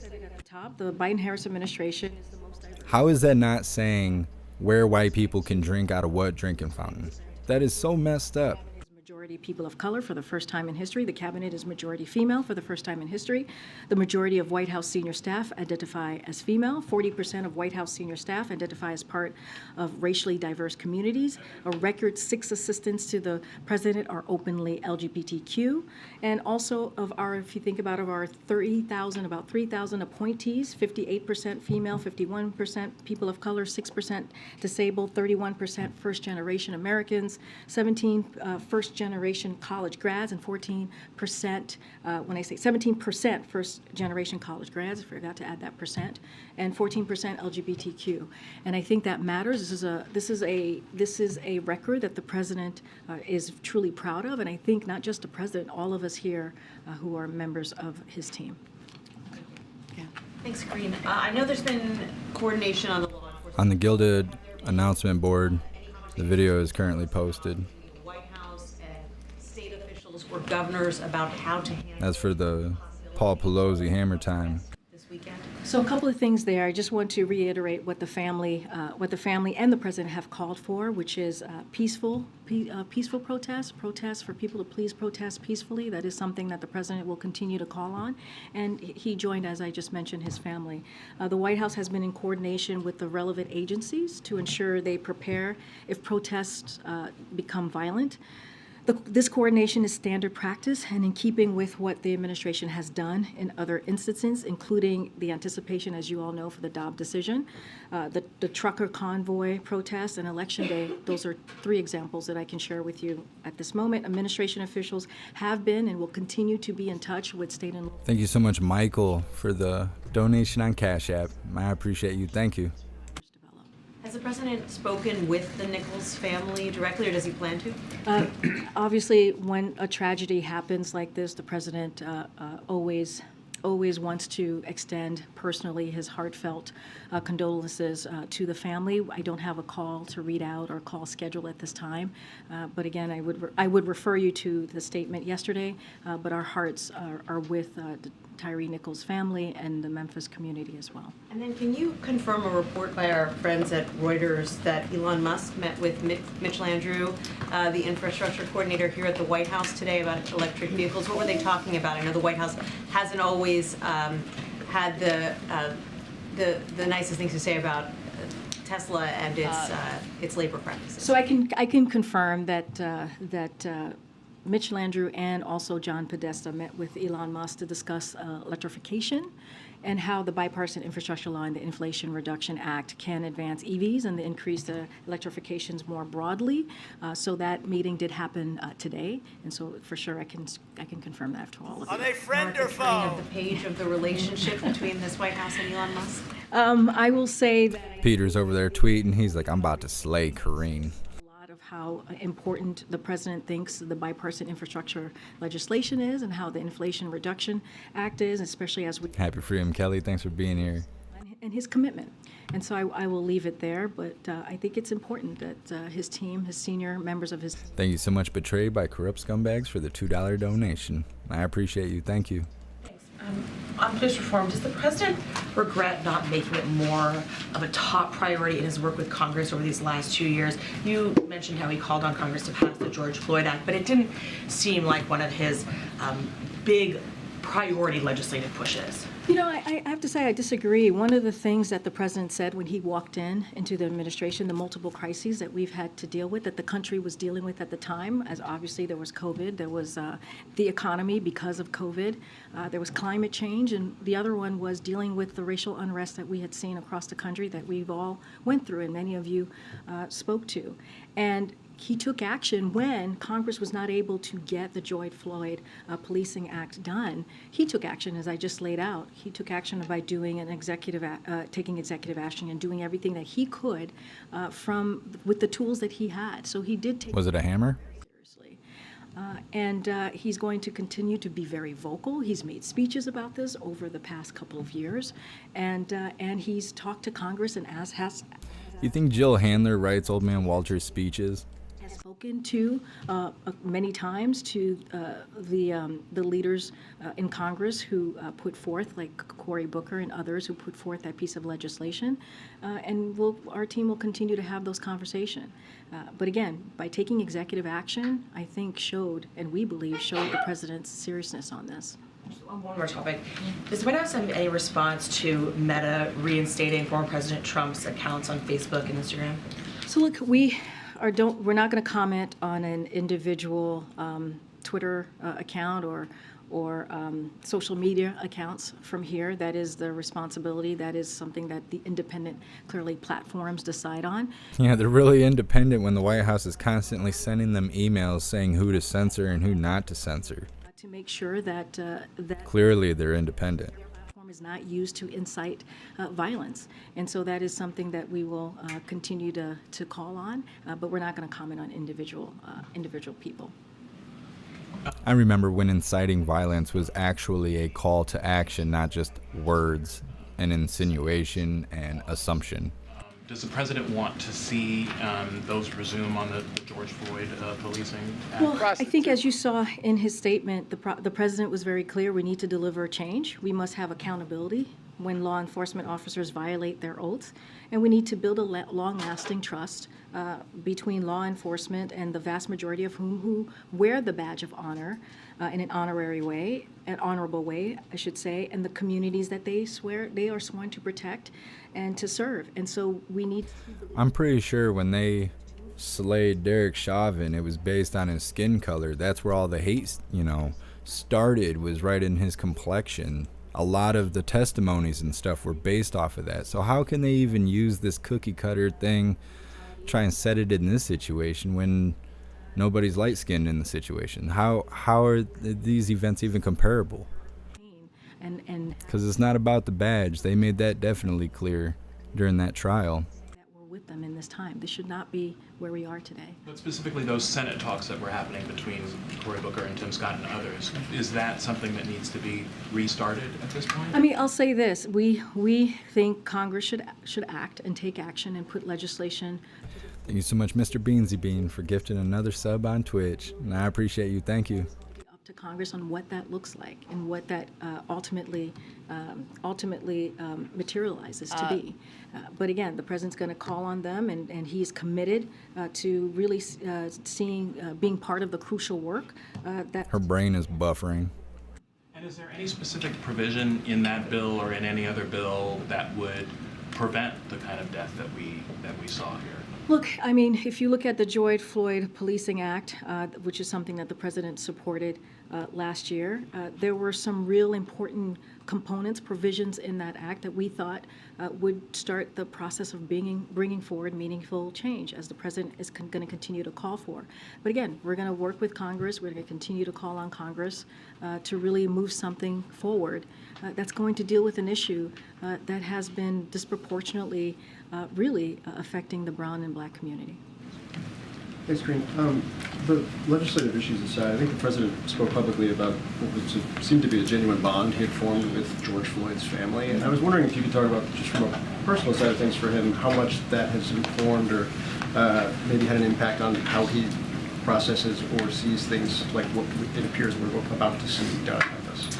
Speaker 2: top, the Biden-Harris administration is the most diverse.
Speaker 1: How is that not saying where white people can drink out of what drinking fountain? That is so messed up.
Speaker 2: Majority people of color for the first time in history. The cabinet is majority female for the first time in history. The majority of White House senior staff identify as female. 40% of White House senior staff identify as part of racially diverse communities. A record 6 assistants to the president are openly LGBTQ. And also if you think about our 30,000, about 3,000 appointees, 58% female, 51% people of color, 6% disabled, 31% first-generation Americans, 17 first-generation college grads, and 14%, when I say 17% first-generation college grads, I forgot to add that percent, and 14% LGBTQ. And I think that matters. This is a record that the president is truly proud of, and I think not just the president, all of us here who are members of his team. Yeah.
Speaker 13: Thanks, Karine. I know there's been coordination on the law enforcement.
Speaker 1: On the Gilded announcement board, the video is currently posted.
Speaker 13: Or governors about how to handle.
Speaker 1: As for the Paul Pelosi hammer time.
Speaker 13: This weekend.
Speaker 2: So a couple of things there. I just want to reiterate what the family and the president have called for, which is peaceful protests for people to please protest peacefully. That is something that the president will continue to call on. And he joined, as I just mentioned, his family. The White House has been in coordination with the relevant agencies to ensure they prepare if protests become violent. This coordination is standard practice and in keeping with what the administration has done in other instances, including the anticipation, as you all know, for the Dobbs decision, the trucker convoy protests, and Election Day. Those are 3 examples that I can share with you at this moment. Administration officials have been and will continue to be in touch with state and local.
Speaker 1: Thank you so much, Michael, for the donation on Cash App. I appreciate you. Thank you.
Speaker 13: Has the president spoken with the Nichols family directly, or does he plan to?
Speaker 2: Obviously, when a tragedy happens like this, the president always wants to extend personally his heartfelt condolences to the family. I don't have a call to read out or call schedule at this time, but again, I would refer you to the statement yesterday. But our hearts are with Tyre Nichols' family and the Memphis community as well.
Speaker 13: And then can you confirm a report by our friends at Reuters that Elon Musk met with Mitch Landrieu, the infrastructure coordinator here at the White House today, about electric vehicles? What were they talking about? I know the White House hasn't always had the nicest things to say about Tesla and its labor practices.
Speaker 2: So I can confirm that Mitch Landrieu and also John Podesta met with Elon Musk to discuss electrification and how the bipartisan infrastructure law and the Inflation Reduction Act can advance EVs and increase the electrifications more broadly. So that meeting did happen today, and so for sure I can confirm that to all of you.
Speaker 13: Are they friend or foe? The page of the relationship between this White House and Elon Musk.
Speaker 2: I will say that
Speaker 1: Peter's over there tweeting. He's like, I'm about to slay Karine.
Speaker 2: How important the president thinks the bipartisan infrastructure legislation is and how the Inflation Reduction Act is, especially as we...
Speaker 1: Happy Freedom, Kelly. Thanks for being here.
Speaker 2: And his commitment. And so I will leave it there, but I think it's important that his team, his senior members of his...
Speaker 1: Thank you so much, Betrayed by Corrupt Scumbags, for the $2 donation. I appreciate you. Thank you.
Speaker 14: On police reform, does the president regret not making it more of a top priority in his work with Congress over these last 2 years? You mentioned how he called on Congress to pass the George Floyd Act, but it didn't seem like one of his big priority legislative pushes.
Speaker 2: You know, I have to say I disagree. One of the things that the president said when he walked into the administration, the multiple crises that we've had to deal with, that the country was dealing with at the time, as obviously there was COVID, there was the economy because of COVID, there was climate change, and the other one was dealing with the racial unrest that we had seen across the country that we've all went through and many of you spoke to. And he took action when Congress was not able to get the George Floyd Policing Act done. He took action, as I just laid out. He took action by doing taking executive action and doing everything that he could with the tools that he had. So he did take.
Speaker 1: Was it a hammer?
Speaker 2: Seriously. And he's going to continue to be very vocal. He's made speeches about this over the past couple of years, and he's talked to Congress and has.
Speaker 1: You think Jill Handler writes Old Man Walter's speeches?
Speaker 2: Spoken to many times to the leaders in Congress who put forth, like Cory Booker and others who put forth that piece of legislation, and our team will continue to have those conversations. But again, by taking executive action, I think showed, and we believe showed, the president's seriousness on this.
Speaker 14: On one more topic, does the White House have any response to Meta reinstating former President Trump's accounts on Facebook and Instagram?
Speaker 2: So look, we're not going to comment on an individual Twitter account or social media accounts from here. That is the responsibility. That is something that the independent, clearly, platforms decide on.
Speaker 1: Yeah, they're really independent when the White House is constantly sending them emails saying who to censor and who not to censor.
Speaker 2: To make sure that
Speaker 1: Clearly, they're independent.
Speaker 2: Is not used to incite violence, and so that is something that we will continue to call on, but we're not going to comment on individual people.
Speaker 1: I remember when inciting violence was actually a call to action, not just words and insinuation and assumption.
Speaker 15: Does the president want to see those resume on the George Floyd policing act?
Speaker 2: Well, I think as you saw in his statement, the president was very clear. We need to deliver change. We must have accountability when law enforcement officers violate their oaths, and we need to build a long-lasting trust between law enforcement and the vast majority of who wear the badge of honor in an honorary way, an honorable way, I should say, and the communities that they are sworn to protect and to serve. And so we need.
Speaker 1: I'm pretty sure when they slayed Derek Chauvin, it was based on his skin color. That's where all the hate, started, was right in his complexion. A lot of the testimonies and stuff were based off of that. So how can they even use this cookie cutter thing, try and set it in this situation when nobody's light-skinned in the situation? How are these events even comparable? Because it's not about the badge. They made that definitely clear during that trial.
Speaker 2: That we're with them in this time. This should not be where we are today.
Speaker 15: But specifically those Senate talks that were happening between Cory Booker and Tim Scott and others, is that something that needs to be restarted at this point?
Speaker 2: I mean, I'll say this. We think Congress should act and take action and put legislation.
Speaker 1: Thank you so much, Mr. Beansy Bean, for gifting another sub on Twitch. And I appreciate you. Thank you.
Speaker 2: Up to Congress on what that looks like and what that ultimately materializes to be. But again, the president's going to call on them, and he's committed to really being part of the crucial work. That
Speaker 1: her brain is buffering.
Speaker 15: And is there any specific provision in that bill or in any other bill that would prevent the kind of death that we saw here?
Speaker 2: Look, I mean, if you look at the George Floyd Policing Act, which is something that the president supported last year, there were some real important components, provisions in that act that we thought would start the process of bringing forward meaningful change, as the president is going to continue to call for. But again, we're going to work with Congress. We're going to continue to call on Congress to really move something forward that's going to deal with an issue that has been disproportionately really affecting the brown and black community.
Speaker 16: Thanks, Green. The legislative issues aside, I think the president spoke publicly about what seemed to be a genuine bond he had formed with George Floyd's family. And I was wondering if you could talk about, just from a personal side of things for him, how much that has informed or maybe had an impact on how he processes or sees things like what it appears we're about to see done on this.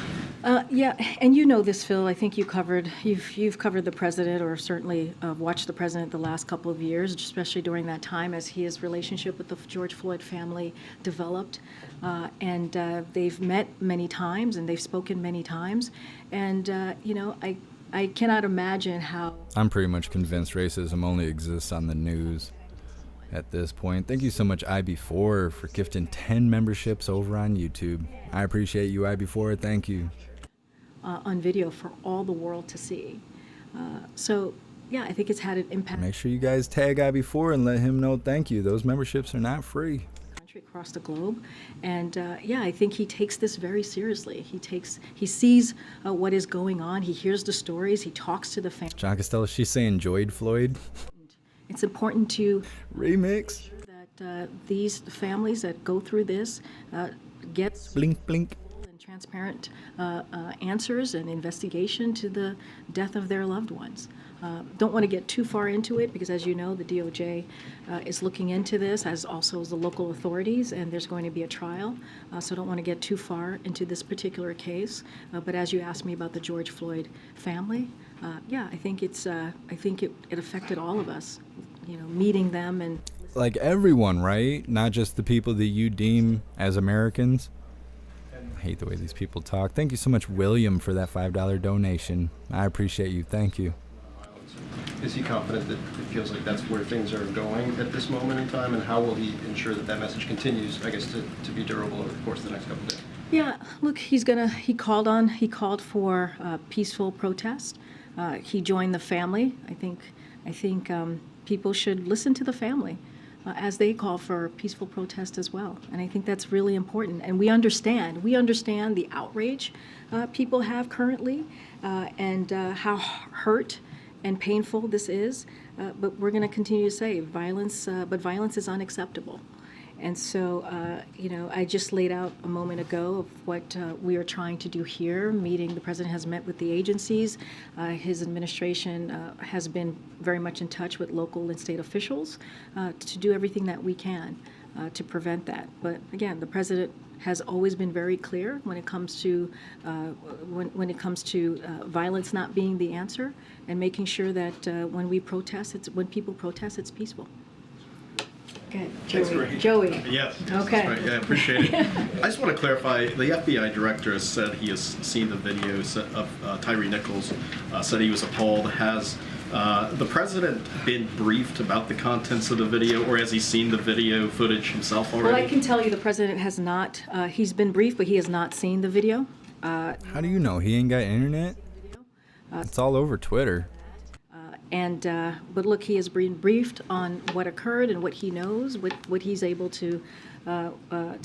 Speaker 2: Yeah, and you know this, Phil. I think you've covered the president, or certainly watched the president the last couple of years, especially during that time as his relationship with the George Floyd family developed. And they've met many times and they've spoken many times. And, I cannot imagine how.
Speaker 1: I'm pretty much convinced racism only exists on the news at this point. Thank you so much, IB4, for gifting 10 memberships over on YouTube. I appreciate you, IB4. Thank you.
Speaker 2: On video for all the world to see. So, yeah, I think it's had an impact.
Speaker 1: Make sure you guys tag IB4 and let him know thank you. Those memberships are not free.
Speaker 2: Country across the globe. And, yeah, I think he takes this very seriously. He sees what is going on. He hears the stories. He talks to the family.
Speaker 1: John Costello, she's saying Joyed Floyd.
Speaker 2: It's important to
Speaker 1: remix
Speaker 2: that these families that go through this get
Speaker 1: blink blink
Speaker 2: and transparent answers and investigation to the death of their loved ones. Don't want to get too far into it because, as you know, the DOJ is looking into this, as also as the local authorities, and there's going to be a trial. So don't want to get too far into this particular case. But as you asked me about the George Floyd family, yeah, I think it affected all of us, meeting them and
Speaker 1: Like everyone, right? Not just the people that you deem as Americans. I hate the way these people talk. Thank you so much, William, for that $5 donation. I appreciate you. Thank you.
Speaker 16: Is he confident that it feels like that's where things are going at this moment in time, and how will he ensure that that message continues, I guess, to be durable over the course of the next couple of days?
Speaker 2: Yeah, look, he called for peaceful protest. He joined the family. I think people should listen to the family as they call for peaceful protest as well. And I think that's really important. And we understand the outrage people have currently, and how hurt and painful this is. But we're going to continue to say violence is unacceptable. And so, I just laid out a moment ago of what we are trying to do here. The president has met with the agencies. His administration has been very much in touch with local and state officials to do everything that we can to prevent that. But again, the president has always been very clear when it comes to violence not being the answer, and making sure that when people protest, it's peaceful. Okay, Joey.
Speaker 17: Yes.
Speaker 2: Okay.
Speaker 17: Right. Yeah, I appreciate it. I just want to clarify, the FBI director has said he has seen the videos of Tyre Nichols, said he was appalled. Has the president been briefed about the contents of the video, or has he seen the video footage himself already?
Speaker 2: Well, I can tell you the president has not. He's been briefed, but he has not seen the video.
Speaker 1: How do you know? He ain't got internet? It's all over Twitter.
Speaker 2: But look, he has been briefed on what occurred and what he knows, what he's able to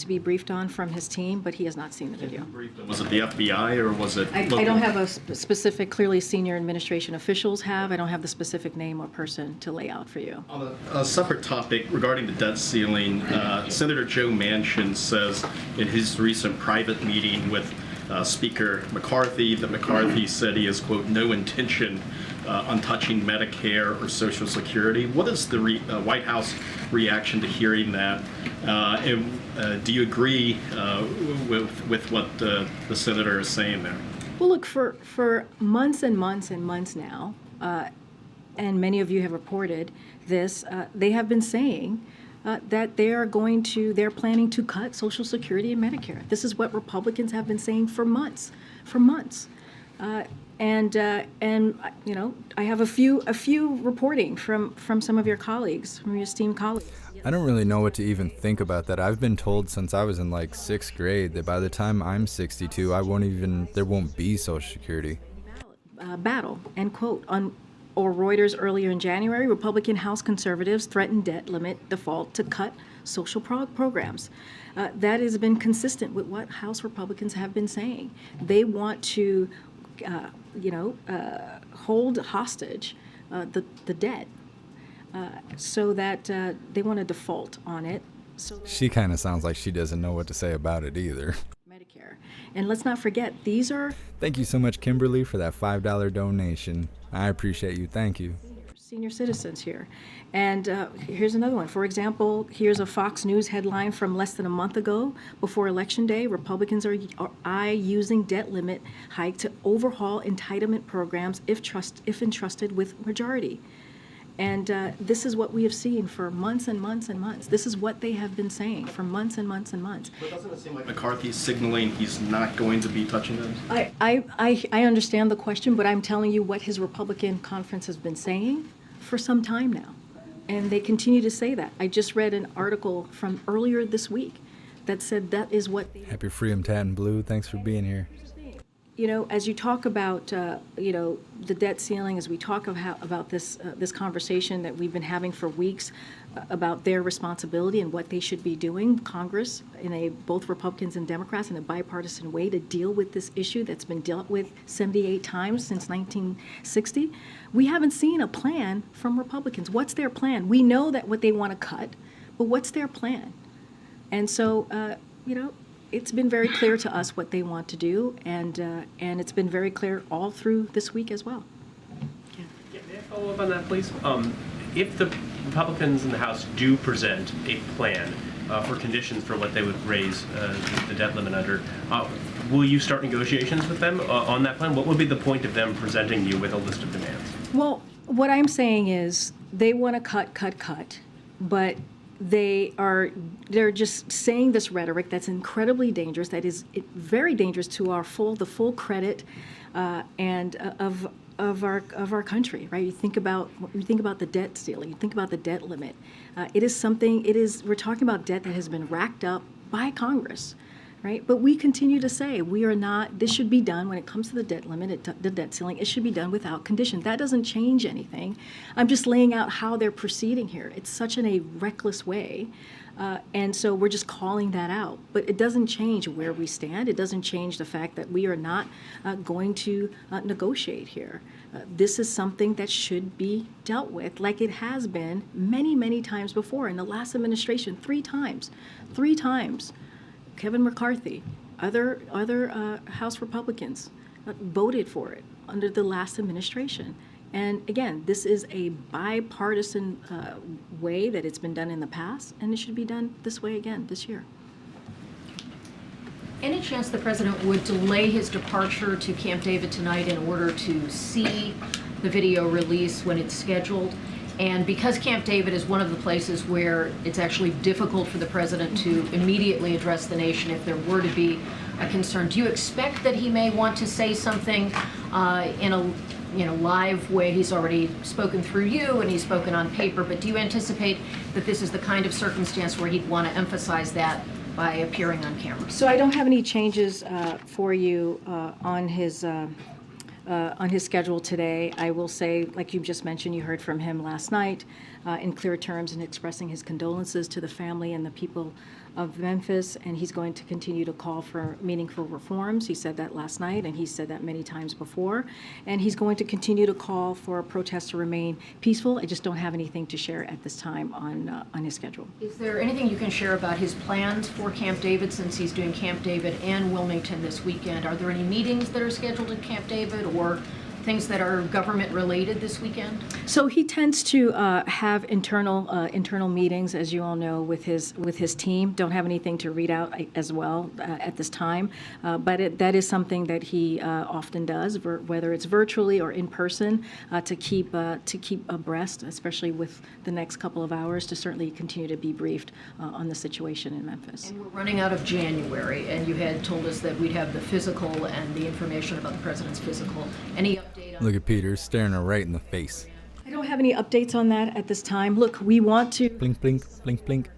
Speaker 2: be briefed on from his team, but he has not seen the video.
Speaker 17: Was it the FBI or was it?
Speaker 2: I don't have a specific, clearly senior administration officials have. I don't have the specific name or person to lay out for you.
Speaker 17: On a separate topic regarding the debt ceiling, Senator Joe Manchin says in his recent private meeting with Speaker McCarthy that McCarthy said he has, quote, no intention on touching Medicare or Social Security. What is the White House reaction to hearing that? And do you agree with what the senator is saying there?
Speaker 2: Well, look, for months and months and months now, and many of you have reported this, they have been saying that they're planning to cut Social Security and Medicare. This is what Republicans have been saying for months. And I have a few reporting from some of your colleagues, from your esteemed colleagues.
Speaker 1: I don't really know what to even think about that. I've been told since I was in like 6th grade that by the time I'm 62, there won't be Social Security.
Speaker 2: Battle, end quote. Or Reuters earlier in January, Republican House conservatives threatened debt limit default to cut social programs. That has been consistent with what House Republicans have been saying. They want to hold hostage the debt so that they want to default on it.
Speaker 1: She kind of sounds like she doesn't know what to say about it either.
Speaker 2: Medicare. And let's not forget, these are...
Speaker 1: Thank you so much, Kimberly, for that $5 donation. I appreciate you. Thank you.
Speaker 2: Senior citizens here. And here's another one. For example, here's a Fox News headline from less than a month ago. Before Election Day, Republicans are using debt limit hike to overhaul entitlement programs if entrusted with majority. And this is what we have seen for months and months and months. This is what they have been saying for months and months and months.
Speaker 17: But doesn't it seem like McCarthy's signaling he's not going to be touching those?
Speaker 2: I understand the question, but I'm telling you what his Republican conference has been saying for some time now. And they continue to say that. I just read an article from earlier this week that said that is what they...
Speaker 1: Happy Freedom Tat and Blue. Thanks for being here.
Speaker 2: As you talk about, the debt ceiling, as we talk about this conversation that we've been having for weeks about their responsibility and what they should be doing, Congress, both Republicans and Democrats, in a bipartisan way to deal with this issue that's been dealt with 78 times since 1960, we haven't seen a plan from Republicans. What's their plan? We know that what they want to cut, but what's their plan? And so, it's been very clear to us what they want to do, and it's been very clear all through this week as well.
Speaker 18: Yeah, may I Follow up on that, please. If the Republicans in the House do present a plan for conditions for what they would raise the debt limit under, will you start negotiations with them on that plan? What would be the point of them presenting you with a list of demands?
Speaker 2: Well, what I'm saying is they want to cut, but they're just saying this rhetoric that's incredibly dangerous, that is very dangerous to the full credit and of our country, right? You think about the debt ceiling, you think about the debt limit. We're talking about debt that has been racked up by Congress, right? But we continue to say this should be done when it comes to the debt limit, the debt ceiling, it should be done without condition. That doesn't change anything. I'm just laying out how they're proceeding here. It's such in a reckless way. And so we're just calling that out. But it doesn't change where we stand. It doesn't change the fact that we are not going to negotiate here. This is something that should be dealt with like it has been many, many times before. In the last administration, 3 times. Kevin McCarthy, other House Republicans voted for it under the last administration. And again, this is a bipartisan way that it's been done in the past, and it should be done this way again this year.
Speaker 19: Any chance the president would delay his departure to Camp David tonight in order to see the video release when it's scheduled? And because Camp David is one of the places where it's actually difficult for the president to immediately address the nation if there were to be a concern, do you expect that he may want to say something in a live way? He's already spoken through you and he's spoken on paper, but do you anticipate that this is the kind of circumstance where he'd want to emphasize that by appearing on camera?
Speaker 2: So I don't have any changes for you on his schedule today. I will say, like you just mentioned, you heard from him last night in clear terms and expressing his condolences to the family and the people of Memphis, and he's going to continue to call for meaningful reforms. He said that last night, and he said that many times before, and he's going to continue to call for protests to remain peaceful. I just don't have anything to share at this time on his schedule.
Speaker 19: Is there anything you can share about his plans for Camp David, since he's doing Camp David and Wilmington this weekend? Are there any meetings that are scheduled at Camp David or things that are government related this weekend?
Speaker 2: So he tends to have internal meetings, as you all know, with his team. Don't have anything to read out as well at this time, but that is something that he often does, whether it's virtually or in person, to keep abreast, especially with the next couple of hours, to certainly continue to be briefed on the situation in Memphis.
Speaker 19: And we're running out of January, and you had told us that we'd have the physical and the information about the president's physical. Any update?
Speaker 1: Look at Peter staring her right in the face.
Speaker 2: I don't have any updates on that at this time. Look, we want to
Speaker 1: blink, blink, blink, blink.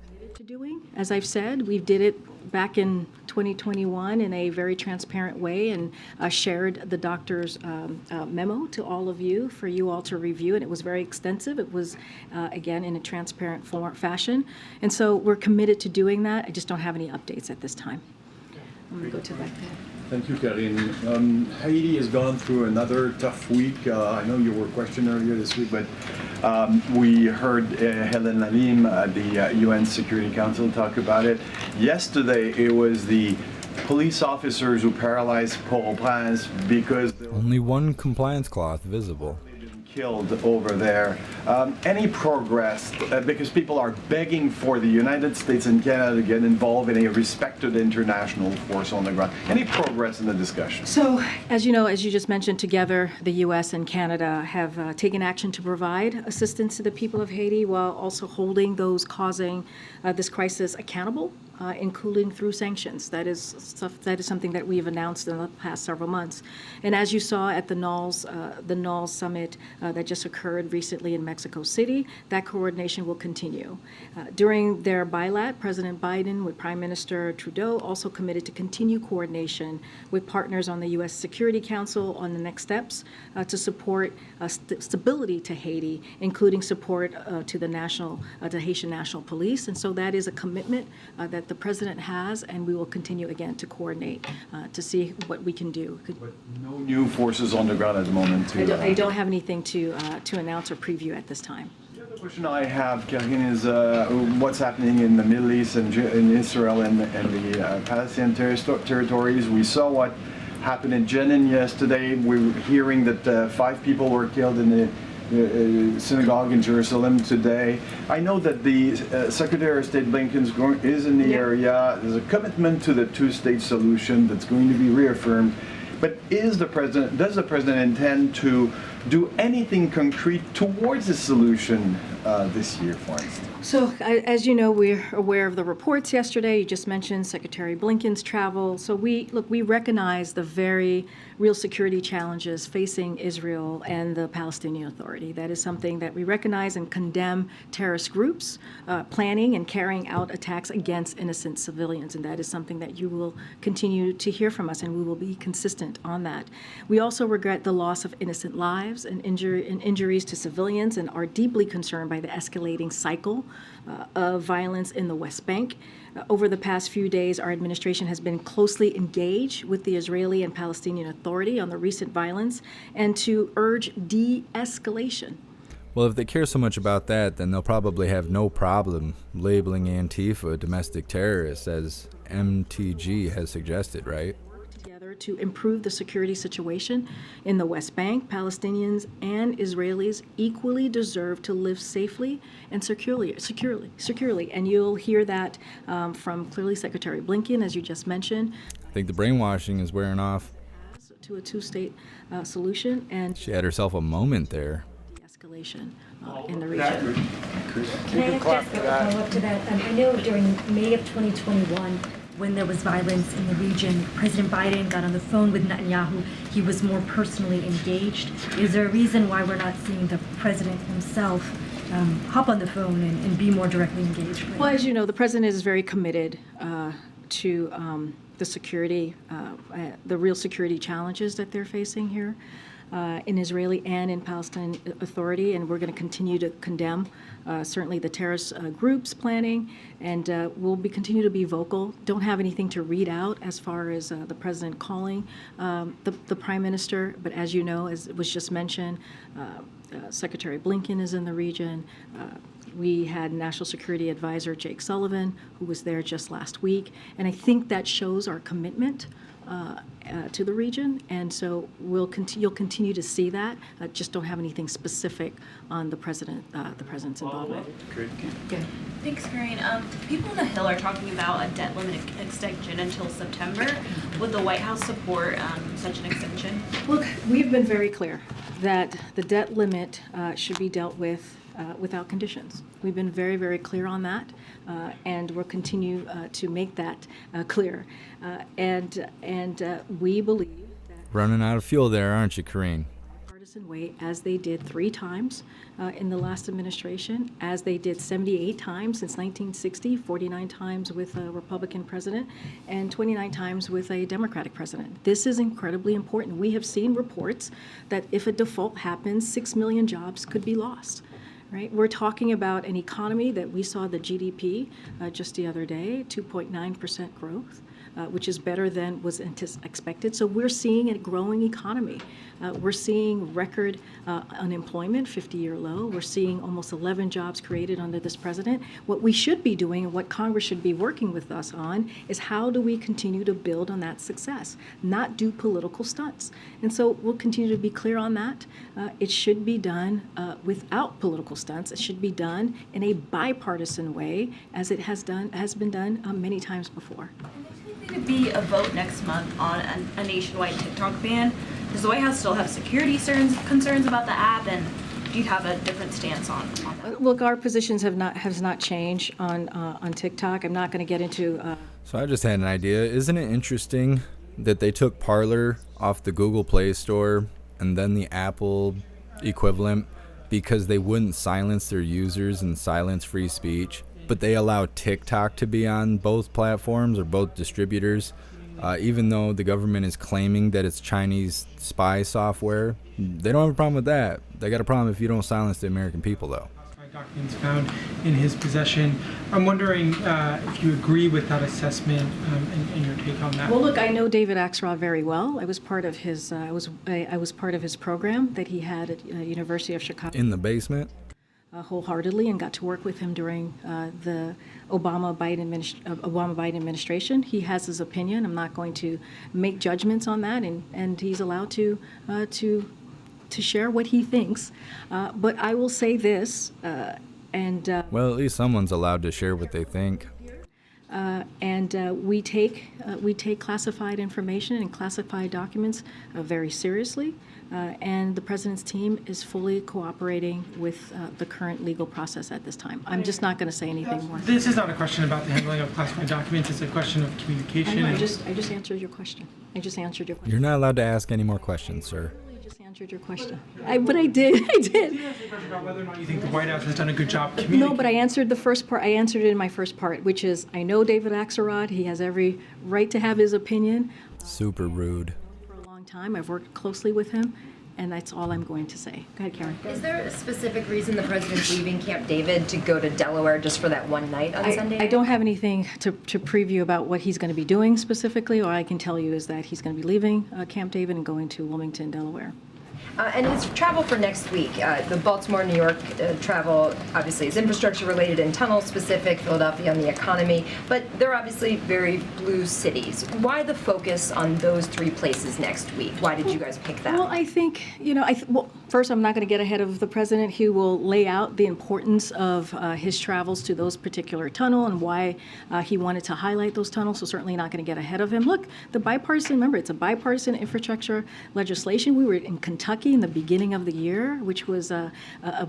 Speaker 2: As I've said, we did it back in 2021 in a very transparent way, and shared the doctor's memo to all of you for you all to review, and it was very extensive. It was again in a transparent fashion, and so we're committed to doing that. I just don't have any updates at this time. I'm going to go to the back there.
Speaker 20: Thank you, Karine. Haiti has gone through another tough week. I know you were questioned earlier this week, but we heard Helen Lalim, the UN Security Council, talk about it. Yesterday, it was the police officers who paralyzed Port-au-Prince because
Speaker 1: only one compliance cloth visible.
Speaker 20: Killed over there. Any progress, because people are begging for the United States and Canada to get involved in a respected international force on the ground. Any progress in the discussion?
Speaker 2: So, as you know, as you just mentioned, together the U.S. and Canada have taken action to provide assistance to the people of Haiti while also holding those causing this crisis accountable, including through sanctions. That is something that we have announced in the past several months. And as you saw at the NALS summit that just occurred recently in Mexico City, that coordination will continue. During their bilat, President Biden with Prime Minister Trudeau also committed to continue coordination with partners on the U.S. Security Council on the next steps to support stability to Haiti, including support to the Haitian National Police. And so that is a commitment that the president has, and we will continue again to coordinate to see what we can do.
Speaker 20: But no new forces on the ground at the moment.
Speaker 2: I don't have anything to announce or preview at this time.
Speaker 20: The other question I have, Karine, is what's happening in the Middle East and in Israel and the Palestinian territories. We saw what happened in Jenin yesterday. We were hearing that 5 people were killed in the synagogue in Jerusalem today. I know that the Secretary of State Blinken is in the area. There's a commitment to the two-state solution that's going to be reaffirmed. But does the president intend to do anything concrete towards the solution this year, for instance?
Speaker 2: So, as you know, we're aware of the reports yesterday. You just mentioned Secretary Blinken's travel. So we recognize the very real security challenges facing Israel and the Palestinian Authority. That is something that we recognize and condemn terrorist groups planning and carrying out attacks against innocent civilians. And that is something that you will continue to hear from us, and we will be consistent on that. We also regret the loss of innocent lives and injuries to civilians, and are deeply concerned by the escalating cycle of violence in the West Bank. Over the past few days, our administration has been closely engaged with the Israeli and Palestinian Authority on the recent violence and to urge de-escalation.
Speaker 1: Well, if they care so much about that, then they'll probably have no problem labeling Antifa domestic terrorists, as MTG has suggested, right?
Speaker 2: To improve the security situation in the West Bank. Palestinians and Israelis equally deserve to live safely and securely. And you'll hear that from clearly Secretary Blinken, as you just mentioned.
Speaker 1: I think the brainwashing is wearing off.
Speaker 2: To a two-state solution, and
Speaker 1: she had herself a moment there.
Speaker 2: De-escalation in the region.
Speaker 21: Can I just follow up to that? I know during May of 2021, when there was violence in the region, President Biden got on the phone with Netanyahu. He was more personally engaged. Is there a reason why we're not seeing the president himself hop on the phone and be more directly engaged?
Speaker 2: Well, as you know, the president is very committed to the security, the real security challenges that they're facing here in Israeli and in Palestinian Authority, and we're going to continue to condemn certainly the terrorist groups planning, and we'll continue to be vocal. Don't have anything to read out as far as the president calling the prime minister, but as you know, as was just mentioned, Secretary Blinken is in the region. We had National Security Advisor Jake Sullivan, who was there just last week, and I think that shows our commitment to the region, and so you'll continue to see that. Just don't have anything specific on the president's involvement.
Speaker 22: Good. Thanks, Corinne. People on the Hill are talking about a debt limit extension until September. Would the White House support such an extension?
Speaker 2: Look, we've been very clear that the debt limit should be dealt with without conditions. We've been very, very clear on that, and we'll continue to make that clear. And we believe that
Speaker 1: running out of fuel there, aren't you, Corinne?
Speaker 2: Partisan way, as they did 3 times in the last administration, as they did 78 times since 1960, 49 times with a Republican president, and 29 times with a Democratic president. This is incredibly important. We have seen reports that if a default happens, 6 million jobs could be lost. Right? We're talking about an economy that we saw the GDP just the other day, 2.9% growth, which is better than was expected. So we're seeing a growing economy. We're seeing record unemployment, 50-year low. We're seeing almost 11 jobs created under this president. What we should be doing and what Congress should be working with us on is how do we continue to build on that success, not do political stunts. And so we'll continue to be clear on that. It should be done without political stunts. It should be done in a bipartisan way, as it has been done many times before.
Speaker 22: Going to be a vote next month on a nationwide TikTok ban. Does the White House still have security concerns about the app, and do you have a different stance on that?
Speaker 2: Look, our positions have not changed on TikTok. I'm not going to get into.
Speaker 1: So I just had an idea. Isn't it interesting that they took Parler off the Google Play Store and then the Apple equivalent because they wouldn't silence their users and silence free speech? But they allow TikTok to be on both platforms or both distributors, even though the government is claiming that it's Chinese spy software. They don't have a problem with that. They got a problem if you don't silence the American people, though.
Speaker 23: Documents found in his possession. I'm wondering if you agree with that assessment and your take on that.
Speaker 2: Well, look, I know David Axelrod very well. I was part of his. I was part of his program that he had at University of Chicago.
Speaker 1: In the basement.
Speaker 2: Wholeheartedly, and got to work with him during the Obama-Biden administration. He has his opinion. I'm not going to make judgments on that, and he's allowed to to share what he thinks. But I will say this,
Speaker 1: well, at least someone's allowed to share what they think.
Speaker 2: We take classified information and classified documents very seriously, and the president's team is fully cooperating with the current legal process at this time. I'm just not going to say anything more.
Speaker 23: This is not a question about the handling of classified documents. It's a question of communication.
Speaker 2: I just answered your question. I just answered your question.
Speaker 1: You're not allowed to ask any more questions, sir.
Speaker 2: I just answered your question. But I did. I did.
Speaker 23: You asked a question about whether or not you think the White House has done a good job communicating.
Speaker 2: No, but I answered the first part. I answered it in my first part, which is I know David Axelrod. He has every right to have his opinion.
Speaker 1: Super rude.
Speaker 2: For a long time, I've worked closely with him, and that's all I'm going to say. Go ahead, Karen.
Speaker 3: Is there a specific reason the president's leaving Camp David to go to Delaware just for that one night on Sunday?
Speaker 2: I don't have anything to preview about what he's going to be doing specifically. All I can tell you is that he's going to be leaving Camp David and going to Wilmington, Delaware.
Speaker 3: And his travel for next week, the Baltimore, New York travel obviously is infrastructure related and tunnel specific, Philadelphia on the economy, but they're obviously very blue cities. Why the focus on those three places next week? Why did you guys pick that?
Speaker 2: Well, I think, well, first, I'm not going to get ahead of the president. He will lay out the importance of his travels to those particular tunnel and why he wanted to highlight those tunnels, so certainly not going to get ahead of him. Look, remember, it's a bipartisan infrastructure legislation. We were in Kentucky in the beginning of the year, which was a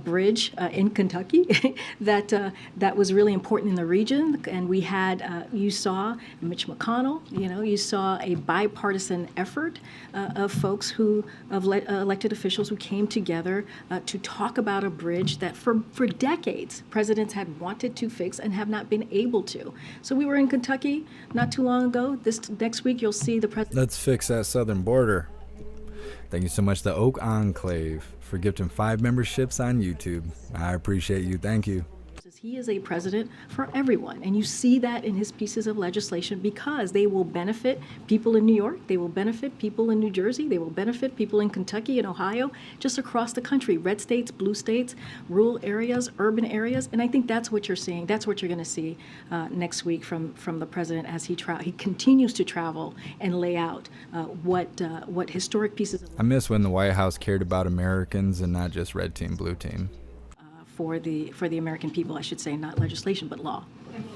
Speaker 2: bridge in Kentucky that was really important in the region. And we had, you saw Mitch McConnell, you saw a bipartisan effort of folks of elected officials who came together to talk about a bridge that for decades presidents had wanted to fix and have not been able to. So we were in Kentucky not too long ago. This next week you'll see the president.
Speaker 1: Let's fix that southern border. Thank you so much, the Oak Enclave, for gifting 5 memberships on YouTube. I appreciate you. Thank you.
Speaker 2: He is a president for everyone, and you see that in his pieces of legislation because they will benefit people in New York, they will benefit people in New Jersey, they will benefit people in Kentucky and Ohio, just across the country, red states, blue states, rural areas, urban areas, and I think that's what you're seeing. That's what you're going to see next week from the president as he continues to travel and lay out what historic pieces of
Speaker 1: I miss when the White House cared about Americans and not just red team, blue team.
Speaker 2: For the American people, I should say, not legislation, but law.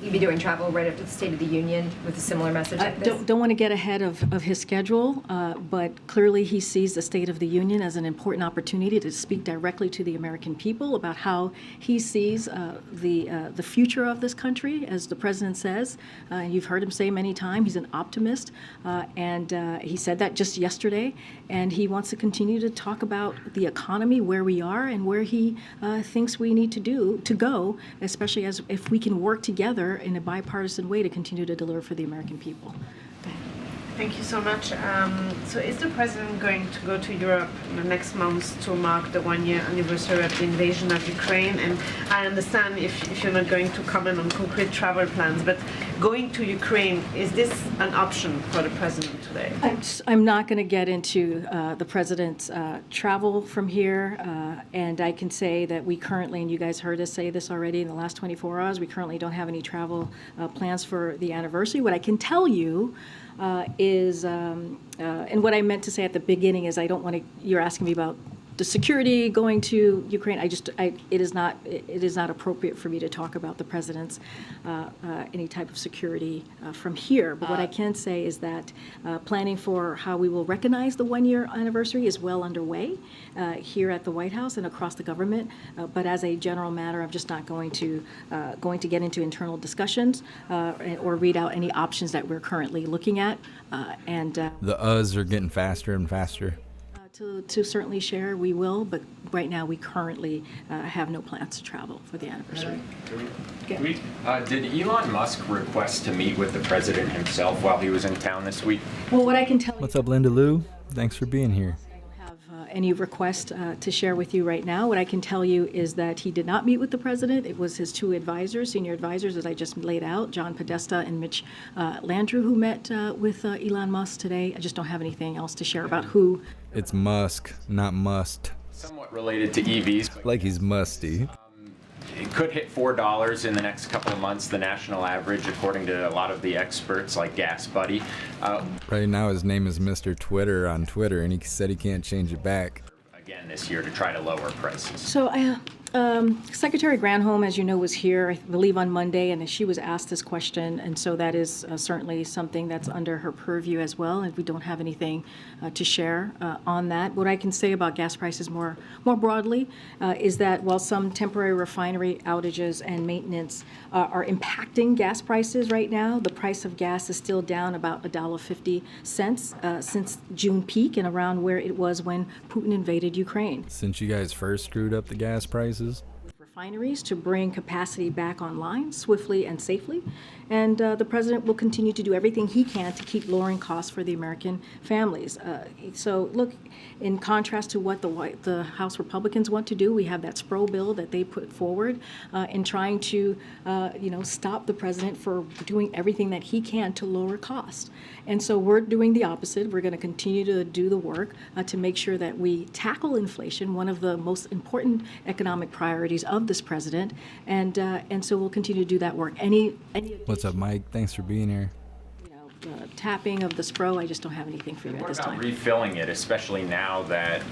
Speaker 3: You'd be doing travel right after the State of the Union with a similar message like this?
Speaker 2: Don't want to get ahead of his schedule, but clearly he sees the State of the Union as an important opportunity to speak directly to the American people about how he sees the future of this country, as the president says. You've heard him say many times he's an optimist, and he said that just yesterday, and he wants to continue to talk about the economy, where we are, and where he thinks we need to go, especially as if we can work together in a bipartisan way to continue to deliver for the American people.
Speaker 4: Thank you so much. So is the president going to go to Europe next month to mark the 1-year anniversary of the invasion of Ukraine? And I understand if you're not going to comment on concrete travel plans, but going to Ukraine, is this an option for the president today?
Speaker 2: I'm not going to get into the president's travel from here, and I can say that we currently, and you guys heard us say this already in the last 24 hours, we currently don't have any travel plans for the anniversary. What I can tell you is, and what I meant to say at the beginning is I don't want to, you're asking me about the security going to Ukraine. It is not appropriate for me to talk about the president's any type of security from here. But what I can say is that planning for how we will recognize the 1-year anniversary is well underway here at the White House and across the government. But as a general matter, I'm just not going to get into internal discussions or read out any options that we're currently looking at.
Speaker 1: The uhs are getting faster and faster.
Speaker 2: To certainly share, we will, but right now we currently have no plans to travel for the anniversary.
Speaker 5: Did Elon Musk request to meet with the president himself while he was in town this week?
Speaker 2: Well, what I can tell you...
Speaker 1: What's up, Linda Lou? Thanks for being here.
Speaker 2: Any request to share with you right now. What I can tell you is that he did not meet with the president. It was his 2 advisors, senior advisors, as I just laid out, John Podesta and Mitch Landrieu, who met with Elon Musk today. I just don't have anything else to share about who.
Speaker 1: It's Musk, not must.
Speaker 5: Somewhat related to EVs.
Speaker 1: Like he's musty.
Speaker 5: It could hit $4 in the next couple of months, the national average, according to a lot of the experts like Gas Buddy.
Speaker 1: Right now his name is Mr. Twitter on Twitter, and he said he can't change it back.
Speaker 5: I again this year to try to lower prices?
Speaker 2: So Secretary Granholm, as you know, was here, I believe, on Monday, and she was asked this question, and so that is certainly something that's under her purview as well, and we don't have anything to share on that. What I can say about gas prices more broadly is that while some temporary refinery outages and maintenance are impacting gas prices right now, the price of gas is still down about $1.50 since June peak and around where it was when Putin invaded Ukraine.
Speaker 1: Since you guys first screwed up the gas prices,
Speaker 2: refineries to bring capacity back online swiftly and safely. And the president will continue to do everything he can to keep lowering costs for the American families. So look, in contrast to what the House Republicans want to do, we have that Spro bill that they put forward in trying to stop the president for doing everything that he can to lower costs. And so we're doing the opposite. We're going to continue to do the work to make sure that we tackle inflation, one of the most important economic priorities of this president, and so we'll continue to do that work.
Speaker 1: What's up, Mike? Thanks for being here.
Speaker 2: Tapping of the Spro, I just don't have anything for you at this time.
Speaker 5: Refilling it, especially now that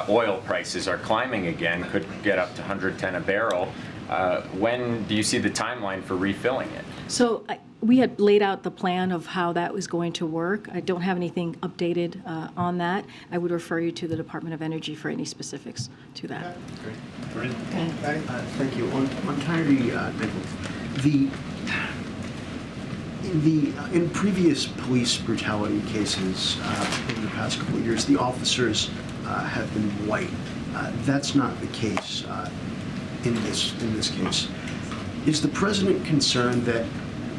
Speaker 5: oil prices are climbing again, could get up to 110 a barrel. When do you see the timeline for refilling it?
Speaker 2: So we had laid out the plan of how that was going to work. I don't have anything updated on that. I would refer you to the Department of Energy for any specifics to that.
Speaker 6: Great. Thank you. On Tyre Nichols, in previous police brutality cases over the past couple of years, the officers have been white. That's not the case in this case. Is the president concerned that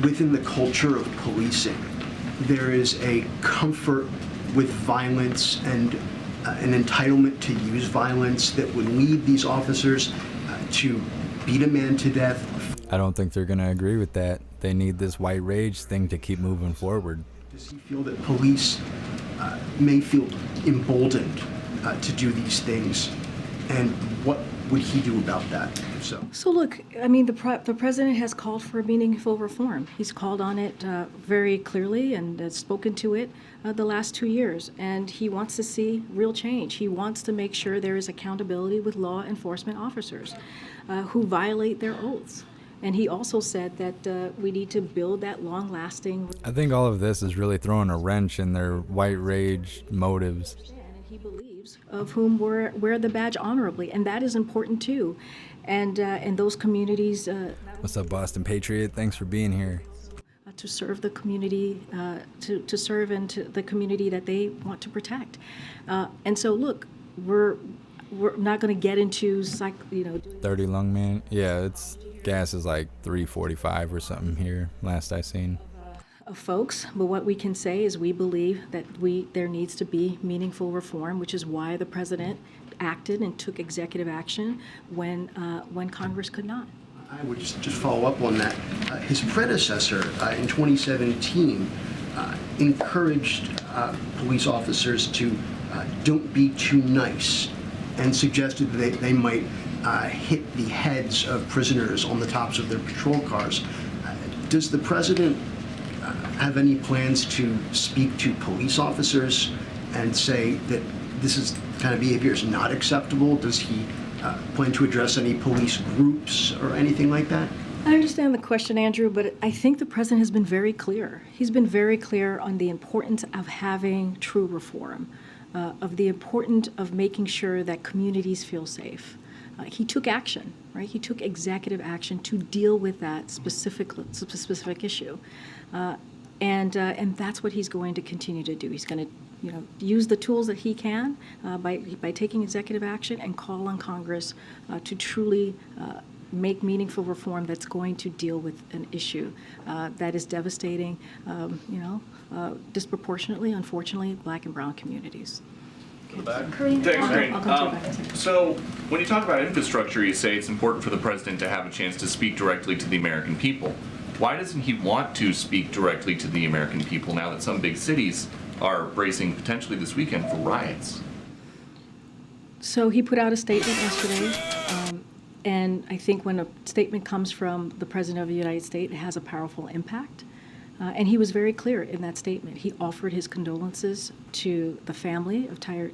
Speaker 6: within the culture of policing, there is a comfort with violence and an entitlement to use violence that would lead these officers to beat a man to death?
Speaker 1: I don't think they're going to agree with that. They need this white rage thing to keep moving forward.
Speaker 6: Does he feel that police may feel emboldened to do these things? And what would he do about that?
Speaker 2: So look, I mean, the president has called for meaningful reform. He's called on it very clearly and has spoken to it the last 2 years. And he wants to see real change. He wants to make sure there is accountability with law enforcement officers who violate their oaths. And he also said that we need to build that long-lasting.
Speaker 1: I think all of this is really throwing a wrench in their white rage motives.
Speaker 2: And he believes of whom wear the badge honorably, and that is important too. And those communities.
Speaker 1: What's up, Boston Patriot? Thanks for being here.
Speaker 2: To serve the community, to serve into the community that they want to protect. And so, look, we're not going to get into
Speaker 1: 30 lung man. Yeah, gas is like $3.45 or something here. Last I seen.
Speaker 2: Of folks, but what we can say is we believe that there needs to be meaningful reform, which is why the president acted and took executive action when Congress could not.
Speaker 6: I would just follow up on that. His predecessor in 2017 encouraged police officers to don't be too nice and suggested that they might hit the heads of prisoners on the tops of their patrol cars. Does the president have any plans to speak to police officers and say that this kind of behavior is not acceptable? Does he plan to address any police groups or anything like that?
Speaker 2: I understand the question, Andrew, but I think the president has been very clear. He's been very clear on the importance of having true reform, of the importance of making sure that communities feel safe. He took action, right? He took executive action to deal with that specific issue. And that's what he's going to continue to do. He's going to, use the tools that he can by taking executive action and call on Congress to truly make meaningful reform that's going to deal with an issue that is devastating, disproportionately, unfortunately, Black and brown communities.
Speaker 8: Thanks, Green. So when you talk about infrastructure, you say it's important for the president to have a chance to speak directly to the American people. Why doesn't he want to speak directly to the American people now that some big cities are bracing potentially this weekend for riots?
Speaker 2: So he put out a statement yesterday, and I think when a statement comes from the President of the United States, it has a powerful impact. And he was very clear in that statement. He offered his condolences to the family of Tyre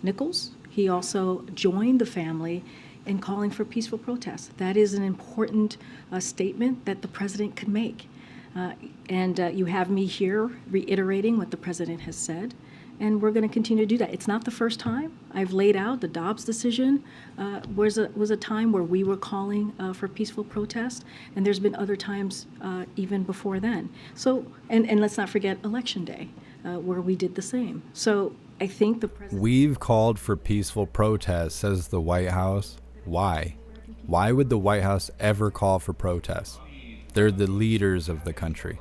Speaker 2: Nichols he also joined the family in calling for peaceful protests. That is an important statement that the president could make. And you have me here reiterating what the president has said, and we're going to continue to do that. It's not the first time. I've laid out the Dobbs decision was a time where we were calling for peaceful protest, and there's been other times even before then. So, and let's not forget Election Day, where we did the same. So I think the president...
Speaker 1: We've called for peaceful protests, says the White House. Why? Why would the White House ever call for protests? They're the leaders of the country.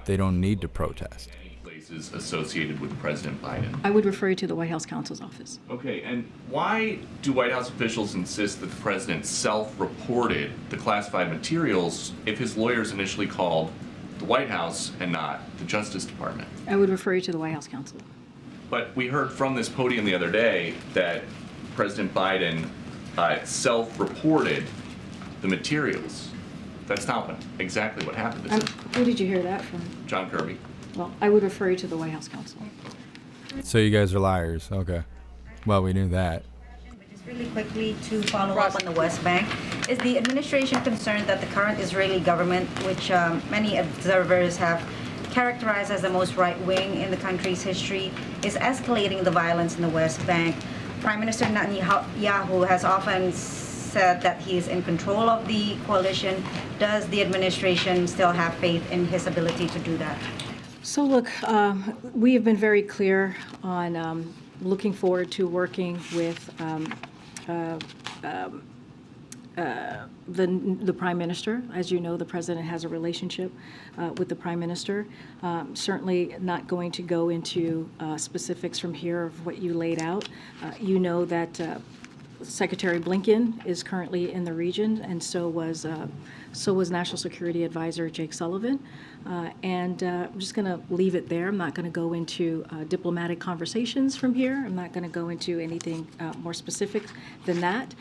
Speaker 1: They don't need to protest.
Speaker 8: Places associated with President Biden.
Speaker 2: I would refer you to the White House counsel's office.
Speaker 8: Okay, and why do White House officials insist that the president self-reported the classified materials if his lawyers initially called the White House and not the Justice Department?
Speaker 2: I would refer you to the White House counsel.
Speaker 8: But we heard from this podium the other day that President Biden self-reported the materials. That's not exactly what happened.
Speaker 2: Who did you hear that from?
Speaker 8: John Kirby.
Speaker 2: Well, I would refer you to the White House counsel.
Speaker 1: So you guys are liars. Okay. Well, we knew that.
Speaker 7: Just really quickly to follow up on the West Bank, is the administration concerned that the current Israeli government, which many observers have characterized as the most right-wing in the country's history, is escalating the violence in the West Bank? Prime Minister Netanyahu has often said that he is in control of the coalition. Does the administration still have faith in his ability to do that?
Speaker 2: So look, we have been very clear on looking forward to working with the Prime Minister. As you know, the President has a relationship with the Prime Minister. Certainly not going to go into specifics from here of what you laid out. You know that Secretary Blinken is currently in the region, and so was National Security Advisor Jake Sullivan. And I'm just going to leave it there. I'm not going to go into diplomatic conversations from here. I'm not going to go into anything more specific than that.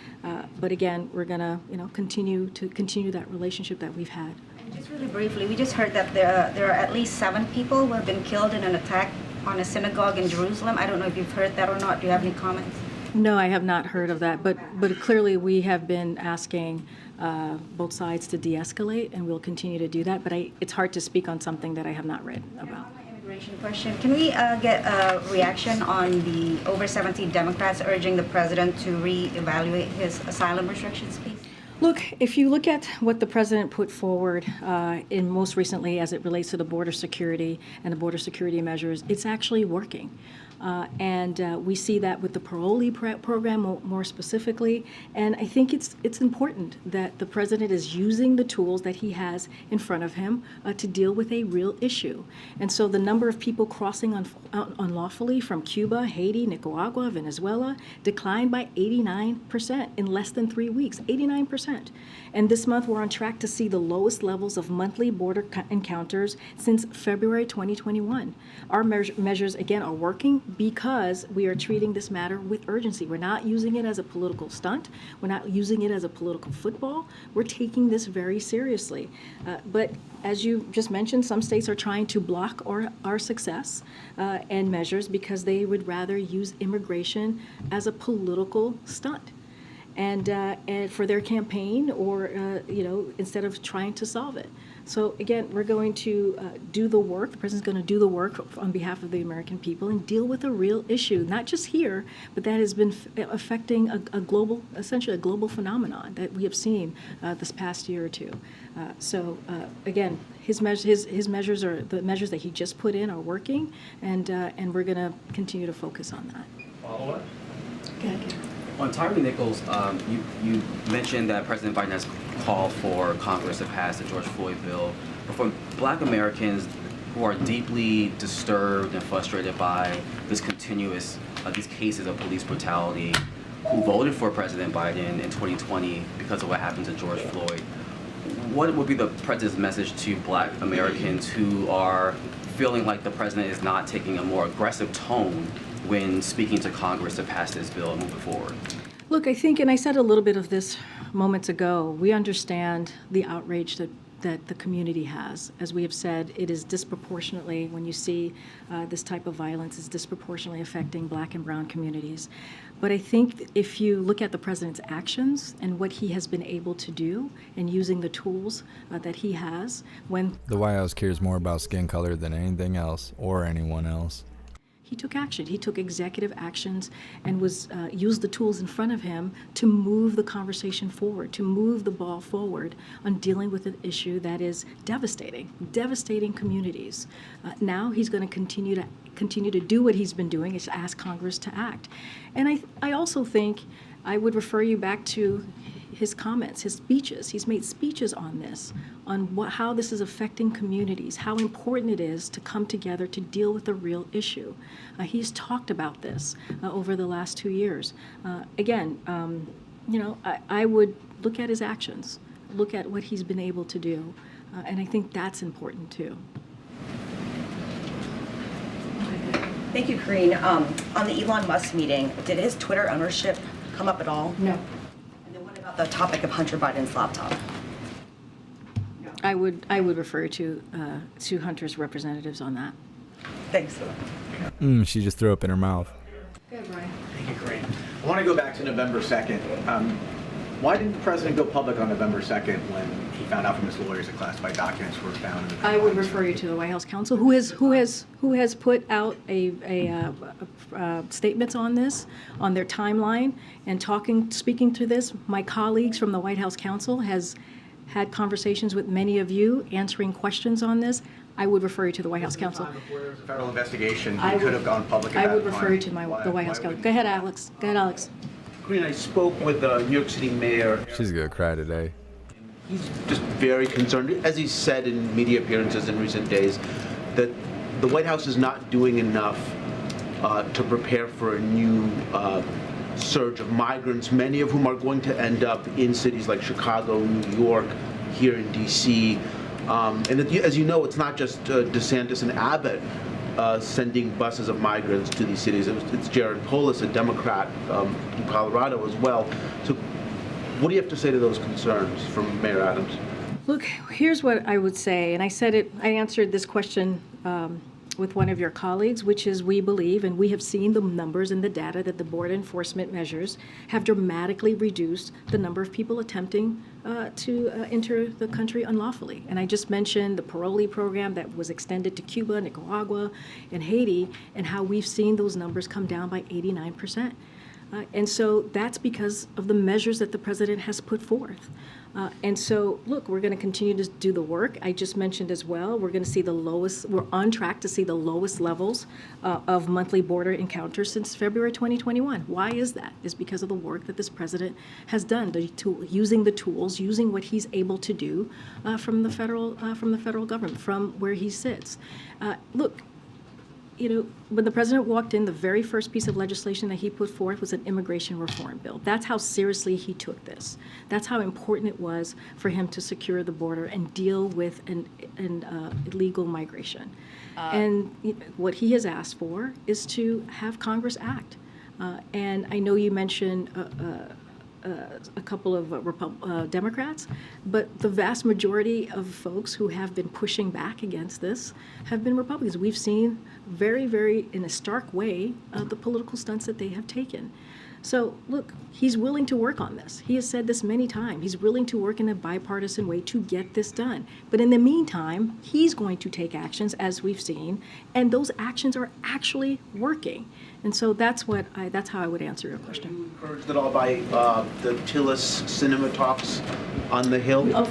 Speaker 2: But again, we're going to, continue that relationship that we've had.
Speaker 7: Just really briefly, we just heard that there are at least 7 people who have been killed in an attack on a synagogue in Jerusalem. I don't know if you've heard that or not. Do you have any comments?
Speaker 2: No, I have not heard of that, but clearly we have been asking both sides to de-escalate, and we'll continue to do that. But it's hard to speak on something that I have not read about.
Speaker 7: Immigration question. Can we get a reaction on the over 70 Democrats urging the president to re-evaluate his asylum restrictions, please?
Speaker 2: Look, if you look at what the president put forward in most recently as it relates to the border security and the border security measures, it's actually working. And we see that with the parolee program more specifically. And I think it's important that the president is using the tools that he has in front of him to deal with a real issue. And so the number of people crossing unlawfully from Cuba, Haiti, Nicaragua, Venezuela declined by 89% in less than 3 weeks, 89%. And this month we're on track to see the lowest levels of monthly border encounters since February 2021. Our measures, again, are working because we are treating this matter with urgency. We're not using it as a political stunt. We're not using it as a political football. We're taking this very seriously. But as you just mentioned, some states are trying to block our success and measures because they would rather use immigration as a political stunt. And for their campaign, or instead of trying to solve it. So again, we're going to do the work. The president's going to do the work on behalf of the American people and deal with a real issue, not just here, but that has been affecting essentially a global phenomenon that we have seen this past year or two. So again, his measures are the measures that he just put in are working, and we're going to continue to focus on that.
Speaker 9: Follow-up.
Speaker 2: Okay.
Speaker 9: On Tyre Nichols, you mentioned that President Biden has called for Congress to pass the George Floyd bill. But for Black Americans who are deeply disturbed and frustrated by this continuous, these cases of police brutality, who voted for President Biden in 2020 because of what happened to George Floyd, what would be the president's message to Black Americans who are feeling like the president is not taking a more aggressive tone when speaking to Congress to pass this bill and move it forward?
Speaker 2: Look, I think, and I said a little bit of this moments ago, we understand the outrage that that the community has. As we have said, it is disproportionately, when you see this type of violence, is disproportionately affecting Black and brown communities. But I think if you look at the president's actions and what he has been able to do and using the tools that he has, when
Speaker 1: The White House cares more about skin color than anything else or anyone else.
Speaker 2: he took action. He took executive actions and was used the tools in front of him to move the conversation forward, to move the ball forward on dealing with an issue that is devastating communities. Now he's going to continue to do what he's been doing, is ask Congress to act. And I also think I would refer you back to his comments, his speeches. He's made speeches on this, on how this is affecting communities, how important it is to come together to deal with the real issue. He's talked about this over the last 2 years. I would look at his actions, look at what he's been able to do, and I think that's important too.
Speaker 10: Thank you, Karine. On the Elon Musk meeting, did his Twitter ownership come up at all?
Speaker 2: No.
Speaker 10: And then what about the topic of Hunter Biden's laptop?
Speaker 2: I would refer to Hunter's representatives on that.
Speaker 10: Thanks.
Speaker 1: She just threw up in her mouth.
Speaker 2: Good, Brian.
Speaker 11: Thank you, Karine. I want to go back to November 2nd. Why didn't the president go public on November 2nd when he found out from his lawyers that classified documents were found in the
Speaker 2: I would refer you to the White House counsel, who has put out statements on this, on their timeline, and speaking to this. My colleagues from the White House counsel has had conversations with many of you, answering questions on this. I would refer you to the White House counsel.
Speaker 11: Before there was a federal investigation, he could have gone public at
Speaker 2: I would
Speaker 11: that
Speaker 2: refer
Speaker 11: time.
Speaker 2: you to the White House counsel. Go ahead, Alex.
Speaker 12: Karine, I spoke with the New York City mayor.
Speaker 1: She's gonna cry today.
Speaker 12: He's just very concerned, as he said in media appearances in recent days, that the White House is not doing enough to prepare for a new surge of migrants, many of whom are going to end up in cities like Chicago, New York, here in D.C. And as you know, it's not just DeSantis and Abbott sending buses of migrants to these cities. It's Jared Polis, a Democrat in Colorado as well. So what do you have to say to those concerns from Mayor Adams?
Speaker 2: Look, here's what I would say, and I answered this question with one of your colleagues, which is we believe, and we have seen the numbers and the data, that the border enforcement measures have dramatically reduced the number of people attempting to enter the country unlawfully. And I just mentioned the parolee program that was extended to Cuba, Nicaragua, and Haiti, and how we've seen those numbers come down by 89%. And so that's because of the measures that the president has put forth. And so, look, we're going to continue to do the work. I just mentioned as well, we're on track to see the lowest levels of monthly border encounters since February 2021. Why is that? It's because of the work that this president has done, using the tools, using what he's able to do from the federal government, from where he sits. Look, when the president walked in, the very first piece of legislation that he put forth was an immigration reform bill. That's how seriously he took this. That's how important it was for him to secure the border and deal with illegal migration. And what he has asked for is to have Congress act. And I know you mentioned a couple of Democrats, but the vast majority of folks who have been pushing back against this have been Republicans. We've seen very, very, in a stark way, the political stunts that they have taken. So, look, he's willing to work on this. He has said this many times. He's willing to work in a bipartisan way to get this done. But in the meantime, he's going to take actions, as we've seen, and those actions are actually working. And so that's how I would answer your question.
Speaker 12: Are you encouraged at all by the Tillis cinema talks on the Hill?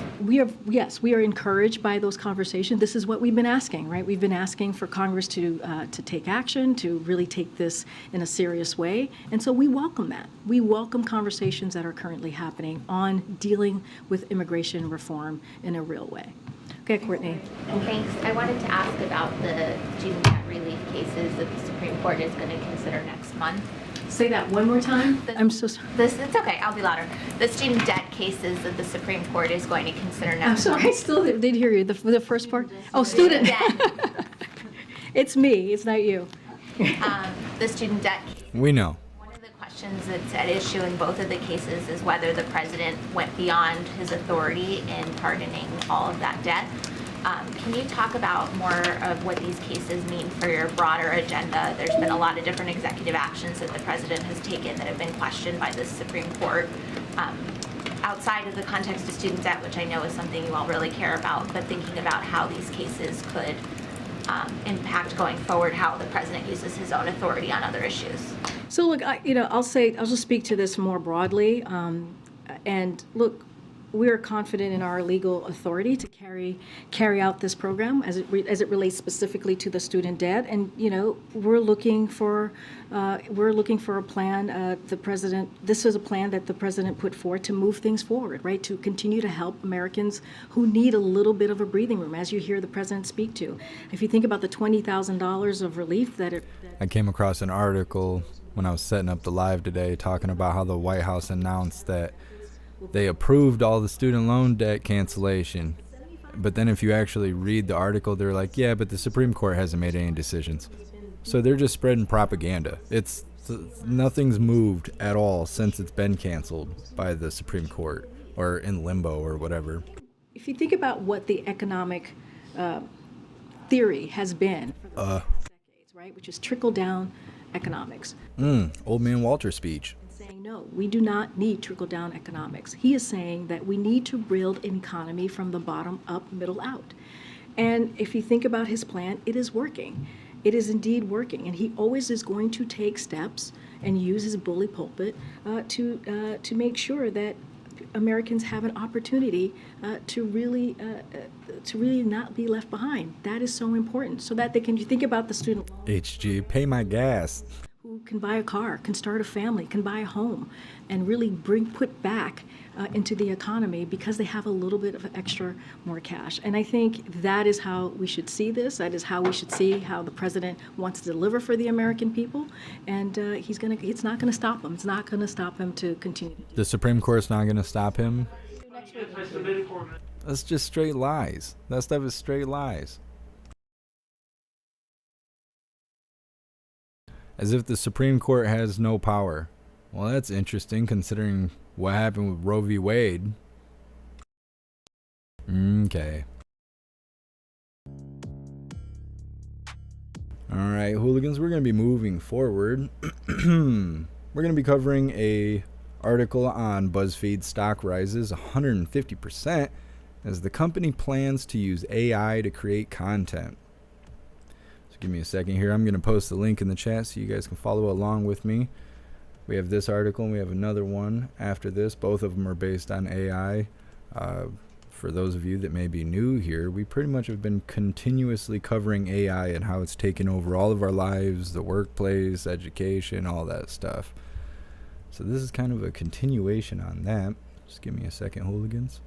Speaker 2: Yes, we are encouraged by those conversations. This is what we've been asking, right? We've been asking for Congress to take action, to really take this in a serious way. And so we welcome that. We welcome conversations that are currently happening on dealing with immigration reform in a real way. Okay, Courtney.
Speaker 24: Thanks. I wanted to ask about the student debt relief cases that the Supreme Court is going to consider next month.
Speaker 2: Say that one more time. I'm so sorry.
Speaker 24: It's okay. I'll be louder. The student debt cases that the Supreme Court is going to consider next month.
Speaker 2: I'm sorry. I still did hear you. The first part. Oh, student debt. It's me. It's not you.
Speaker 24: The student debt.
Speaker 1: We know.
Speaker 24: One of the questions questions that's at issue in both of the cases is whether the president went beyond his authority in pardoning all of that debt. Can you talk about more of what these cases mean for your broader agenda? There's been a lot of different executive actions that the president has taken that have been questioned by the Supreme Court. Outside of the context of student debt, which I know is something you all really care about, but thinking about how these cases could impact going forward, how the president uses his own authority on other issues.
Speaker 2: So look, I'll just speak to this more broadly. And look, we are confident in our legal authority to carry out this program as it relates specifically to the student debt. And we're looking for a plan. This is a plan that the president put forth to move things forward, right? To continue to help Americans who need a little bit of a breathing room, as you hear the president speak to. If you think about the $20,000 of relief
Speaker 1: I came across an article when I was setting up the live today talking about how the White House announced that they approved all the student loan debt cancellation. But then if you actually read the article, they're like, yeah, but the Supreme Court hasn't made any decisions. So they're just spreading propaganda. Nothing's moved at all since it's been canceled by the Supreme Court or in limbo or whatever.
Speaker 2: If you think about what the economic theory has been for the past decades, right, which is trickle-down economics.
Speaker 1: Old man Walter speech.
Speaker 2: Saying no, we do not need trickle-down economics. He is saying that we need to build an economy from the bottom up, middle out. And if you think about his plan, it is working. It is indeed working, and he always is going to take steps and use his bully pulpit to make sure that Americans have an opportunity to really not be left behind. That is so important, so that they can. You think about the student loan.
Speaker 1: HG, pay my gas.
Speaker 2: Who can buy a car, can start a family, can buy a home, and really put back into the economy because they have a little bit of extra more cash. And I think that is how we should see this. That is how we should see how the president wants to deliver for the American people. And it's not going to stop him. It's not going to stop him to continue.
Speaker 1: The Supreme Court's not going to stop him? That's just straight lies. That stuff is straight lies. As if the Supreme Court has no power. Well, that's interesting considering what happened with Roe v. Wade. Okay. Alright, hooligans, we're going to be moving forward. We're going to be covering a article on BuzzFeed stock rises 150% as the company plans to use AI to create content. Give me a second here. I'm going to post the link in the chat so you guys can follow along with me. We have this article and we have another one after this. Both of them are based on AI. For those of you that may be new here, we pretty much have been continuously covering AI and how it's taken over all of our lives, the workplace, education, all that stuff. So this is kind of a continuation on that. Just give me a second, hooligans.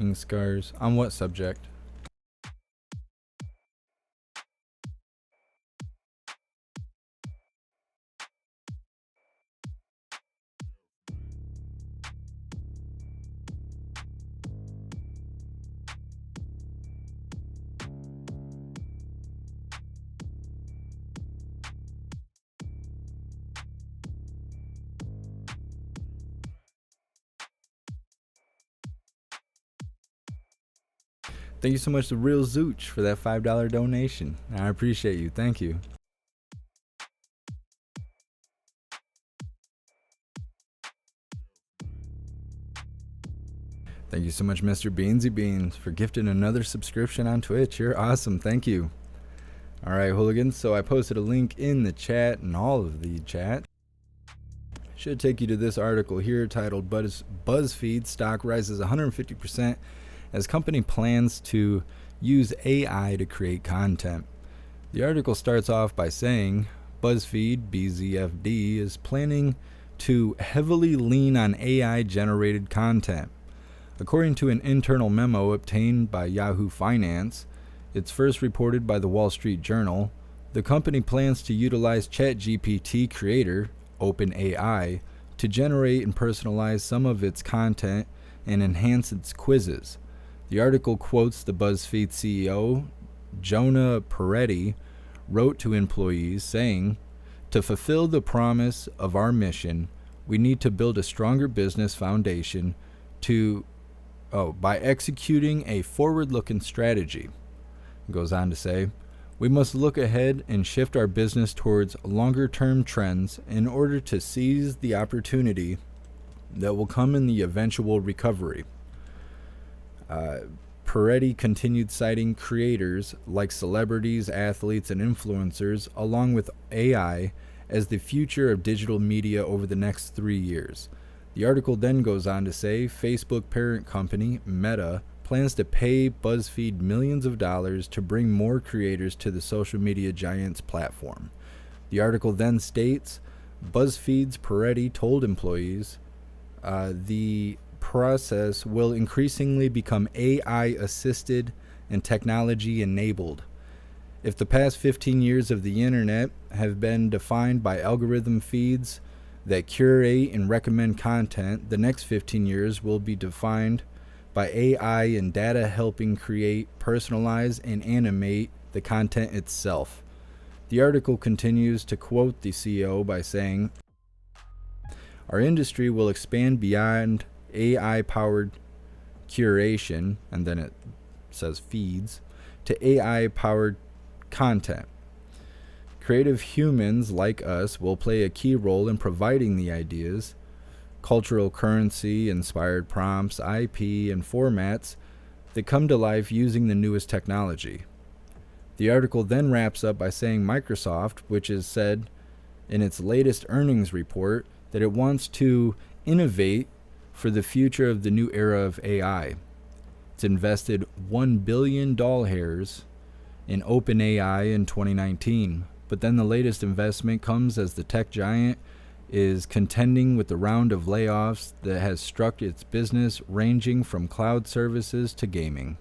Speaker 1: Ink scars. On what subject? Thank you so much to Real Zooch for that $5 donation. I appreciate you. Thank you. Thank you so much, Mr. Beansy Beans, for gifting another subscription on Twitch. You're awesome. Thank you. All right, Hooligans. So I posted a link in the chat and all of the chat. Should take you to this article here titled BuzzFeed Stock Rises 150% as Company Plans to Use AI to Create Content. The article starts off by saying BuzzFeed, BZFD, is planning to heavily lean on AI-generated content. According to an internal memo obtained by Yahoo Finance, it's first reported by the Wall Street Journal, the company plans to utilize ChatGPT creator, OpenAI, to generate and personalize some of its content and enhance its quizzes. The article quotes the BuzzFeed CEO, Jonah Peretti, wrote to employees saying, "To fulfill the promise of our mission, we need to build a stronger business foundation by executing a forward-looking strategy." It goes on to say, "We must look ahead and shift our business towards longer-term trends in order to seize the opportunity that will come in the eventual recovery." Peretti continued citing creators like celebrities, athletes, and influencers, along with AI, as the future of digital media over the next 3 years. The article then goes on to say Facebook parent company, Meta, plans to pay BuzzFeed millions of dollars to bring more creators to the social media giant's platform. The article then states, BuzzFeed's Peretti told employees the process will increasingly become AI-assisted and technology-enabled. If the past 15 years of the internet have been defined by algorithm feeds that curate and recommend content, the next 15 years will be defined by AI and data helping create, personalize, and animate the content itself. The article continues to quote the CEO by saying, "Our industry will expand beyond AI-powered curation," and then it says feeds, "to AI-powered content. Creative humans like us will play a key role in providing the ideas, cultural currency, inspired prompts, IP, and formats that come to life using the newest technology." The article then wraps up by saying Microsoft, which has said in its latest earnings report that it wants to innovate for the future of the new era of AI. It's invested $1 billion in OpenAI in 2019, but then the latest investment comes as the tech giant is contending with the round of layoffs that has struck its business ranging from cloud services to gaming.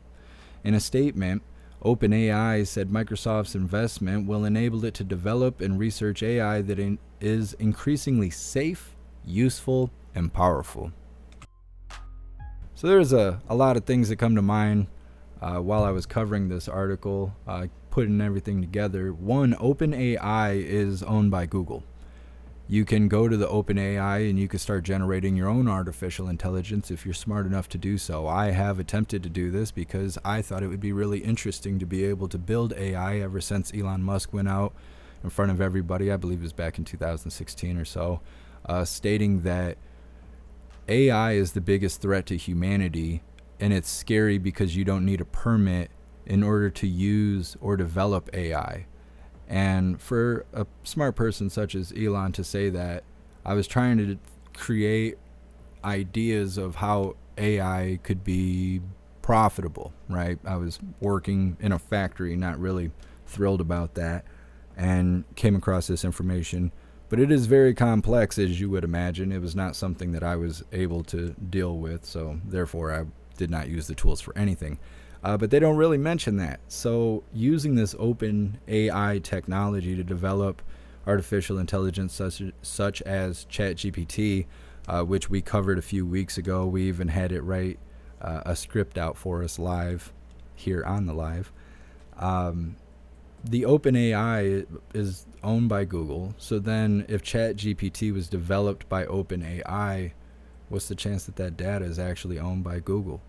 Speaker 1: In a statement, OpenAI said Microsoft's investment will enable it to develop and research AI that is increasingly safe, useful, and powerful. So there's a lot of things that come to mind while I was covering this article, putting everything together. One, OpenAI is owned by Google. You can go to the OpenAI and you can start generating your own artificial intelligence if you're smart enough to do so. I have attempted to do this because I thought it would be really interesting to be able to build AI ever since Elon Musk went out in front of everybody, I believe it was back in 2016 or so, stating that AI is the biggest threat to humanity, and it's scary because you don't need a permit in order to use or develop AI. And for a smart person such as Elon to say that, I was trying to create ideas of how AI could be profitable, right? I was working in a factory, not really thrilled about that, and came across this information. But it is very complex, as you would imagine. It was not something that I was able to deal with, so therefore I did not use the tools for anything. But they don't really mention that. So using this open AI technology to develop artificial intelligence such as ChatGPT, which we covered a few weeks ago, we even had it write a script out for us live here on the live. The OpenAI is owned by Google. So then if ChatGPT was developed by OpenAI, what's the chance that that data is actually owned by Google?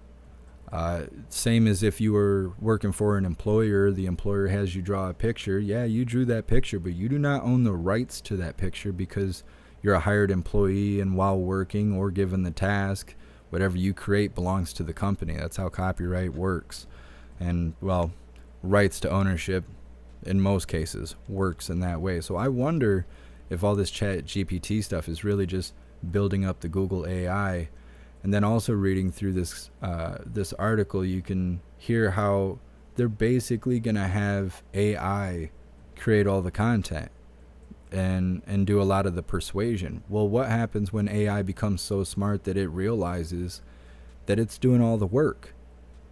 Speaker 1: Same as if you were working for an employer, the employer has you draw a picture. Yeah, you drew that picture, but you do not own the rights to that picture because you're a hired employee, and while working or given the task, Whatever you create belongs to the company. That's how copyright works. And, well, rights to ownership, in most cases, works in that way. So I wonder if all this chat GPT stuff is really just building up the Google AI. And then also reading through this this article, you can hear how they're basically going to have AI create all the content and do a lot of the persuasion. Well, what happens when AI becomes so smart that it realizes that it's doing all the work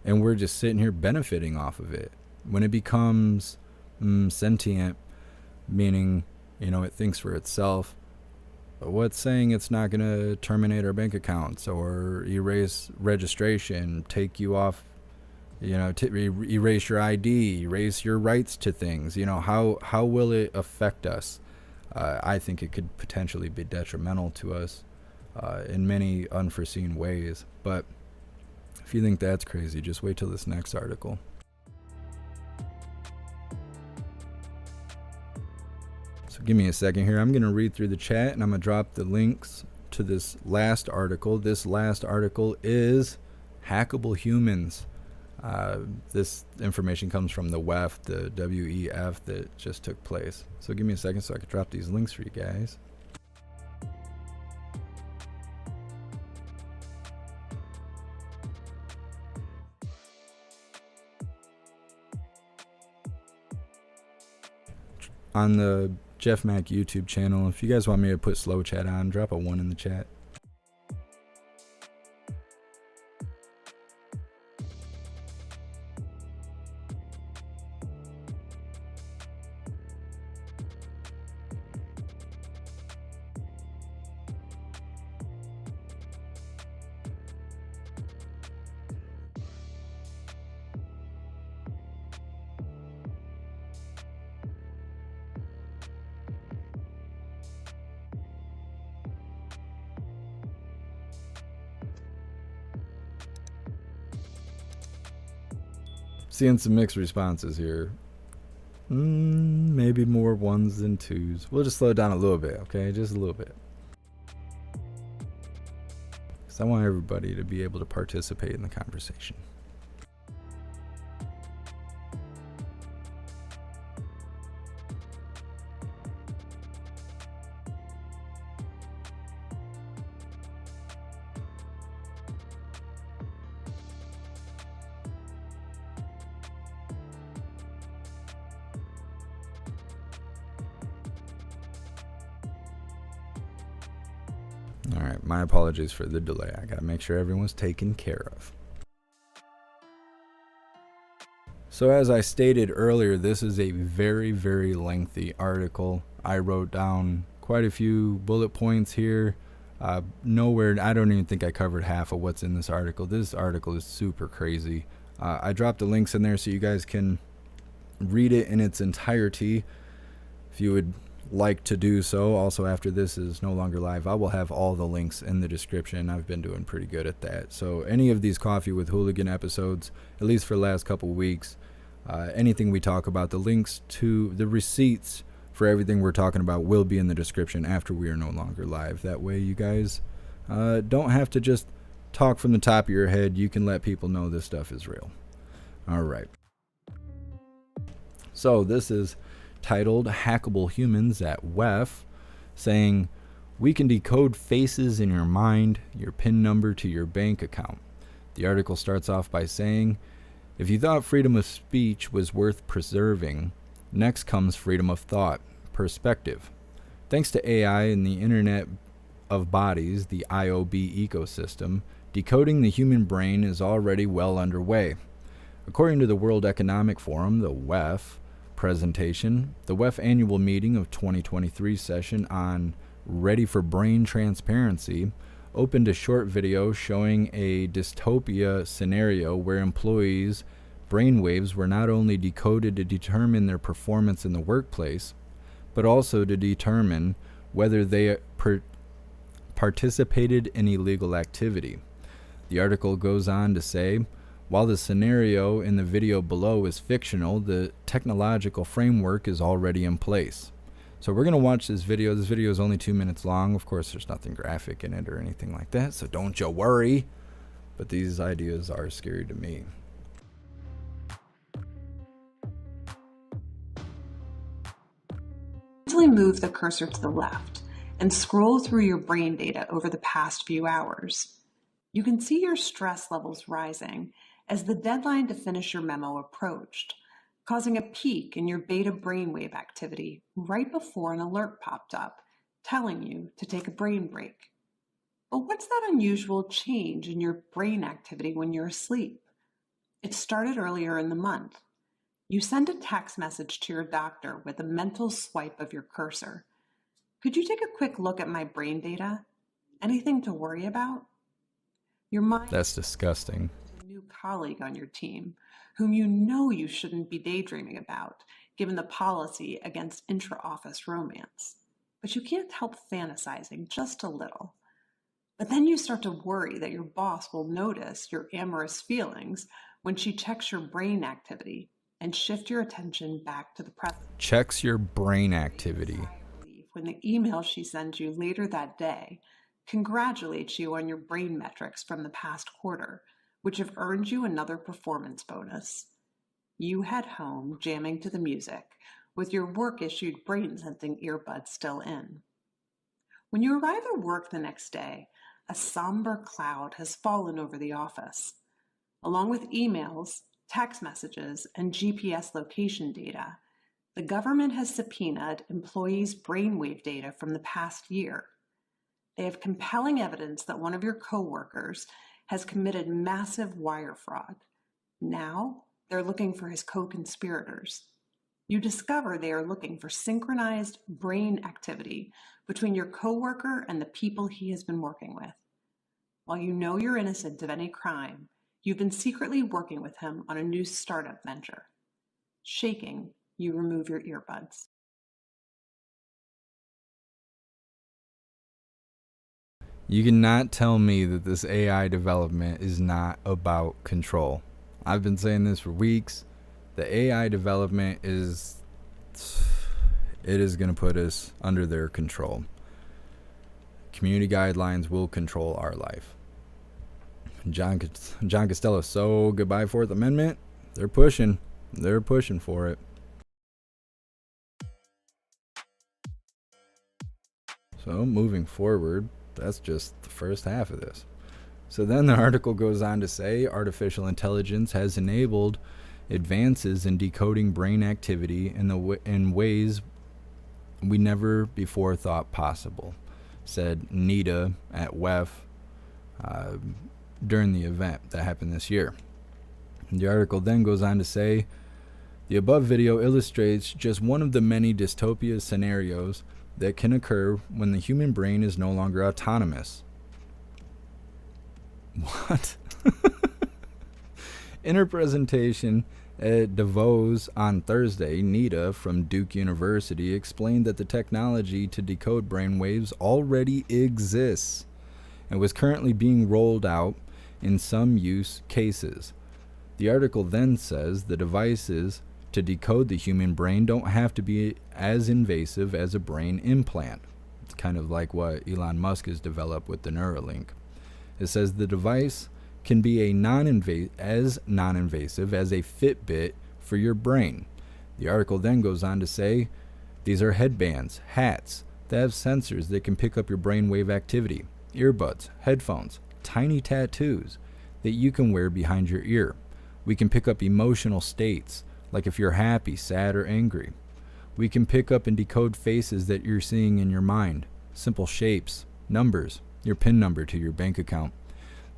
Speaker 1: and we're just sitting here benefiting off of it? When it becomes sentient, meaning, you know, it thinks for itself, what's saying it's not going to terminate our bank accounts or erase registration, take you off, you know, erase your ID, erase your rights to things? You know, how will it affect us? I think it could potentially be detrimental to us in many unforeseen ways. But if you think that's crazy, just wait till this next article. So give me a second here. I'm going to read through the chat and I'm going to drop the links to this last article. This last article is Hackable Humans. This information comes from the WEF, the WEF that just took place. So give me a second so I can drop these links for you guys. On the JeffMAC YouTube channel, if you guys want me to put slow chat on, drop a 1 in the chat. Seeing some mixed responses here. Maybe more 1s than 2s. We'll just slow it down a little bit, okay? Just a little bit. Because I want everybody to be able to participate in the conversation. Alright, my apologies for the delay. I gotta make sure everyone's taken care of. So as I stated earlier, this is a very, very lengthy article. I wrote down quite a few bullet points here. Nowhere, I don't even think I covered half of what's in this article. This article is super crazy. I dropped the links in there so you guys can read it in its entirety if you would like to do so. Also, after this is no longer live, I will have all the links in the description. I've been doing pretty good at that. So any of these Coffee with Hooligan episodes, at least for the last couple weeks, anything we talk about, the links to the receipts for everything we're talking about will be in the description after we are no longer live. That way you guys don't have to just talk from the top of your head. You can let people know this stuff is real. All right. So this is titled Hackable Humans at WEF, saying we can decode faces in your mind, your PIN number to your bank account. The article starts off by saying, if you thought freedom of speech was worth preserving, next comes freedom of thought, perspective. Thanks to AI and the Internet of Bodies, the IOB ecosystem, decoding the human brain is already well underway. According to the World Economic Forum, the WEF, presentation, the WEF annual meeting of 2023 session on Ready for Brain Transparency opened a short video showing a dystopia scenario where employees' brainwaves were not only decoded to determine their performance in the workplace, but also to determine whether they participated in illegal activity. The article goes on to say, while the scenario in the video below is fictional, the technological framework is already in place. So we're going to watch this video. This video is only 2 minutes long. Of course, there's nothing graphic in it or anything like that, so don't you worry. but these ideas are scary to me.
Speaker 13: Mentally move the cursor to the left and scroll through your brain data over the past few hours. You can see your stress levels rising as the deadline to finish your memo approached, causing a peak in your beta brainwave activity right before an alert popped up, telling you to take a brain break. But what's that unusual change in your brain activity when you're asleep? It started earlier in the month. You send a text message to your doctor with a mental swipe of your cursor. Could you take a quick look at my brain data? Anything to worry about? Your mind
Speaker 1: That's disgusting.
Speaker 13: a new colleague on your team, whom you know you shouldn't be daydreaming about, given the policy against intra-office romance. But you can't help fantasizing just a little. But then you start to worry that your boss will notice your amorous feelings when she checks your brain activity and shift your attention back to the present.
Speaker 1: Checks your brain activity.
Speaker 13: When the email she sends you later that day congratulates you on your brain metrics from the past quarter, which have earned you another performance bonus. You head home jamming to the music, with your work-issued brain-sensing earbuds still in. When you arrive at work the next day, a somber cloud has fallen over the office. Along with emails, text messages, and GPS location data, the government has subpoenaed employees' brainwave data from the past year. They have compelling evidence that one of your coworkers has committed massive wire fraud. Now, they're looking for his co-conspirators. You discover they are looking for synchronized brain activity between your coworker and the people he has been working with. While you know you're innocent of any crime, you've been secretly working with him on a new startup venture. Shaking, you remove your earbuds.
Speaker 1: You cannot tell me that this AI development is not about control. I've been saying this for weeks. The AI development is going to put us under their control. Community guidelines will control our life. John Costello, so goodbye Fourth Amendment. They're pushing for it. So moving forward, that's just the first half of this. So then the article goes on to say artificial intelligence has enabled advances in decoding brain activity in ways we never before thought possible, said Nita at WEF during the event that happened this year. And the article then goes on to say the above video illustrates just one of the many dystopia scenarios that can occur when the human brain is no longer autonomous. What? In her presentation at Davos on Thursday, Nita from Duke University explained that the technology to decode brainwaves already exists and was currently being rolled out in some use cases. The article then says the devices to decode the human brain don't have to be as invasive as a brain implant. It's kind of like what Elon Musk has developed with the Neuralink. It says the device can be as non-invasive as a Fitbit for your brain. The article then goes on to say these are headbands, hats that have sensors that can pick up your brainwave activity, earbuds, headphones, tiny tattoos that you can wear behind your ear. We can pick up emotional states, like if you're happy, sad, or angry. We can pick up and decode faces that you're seeing in your mind, simple shapes, numbers, your PIN number to your bank account.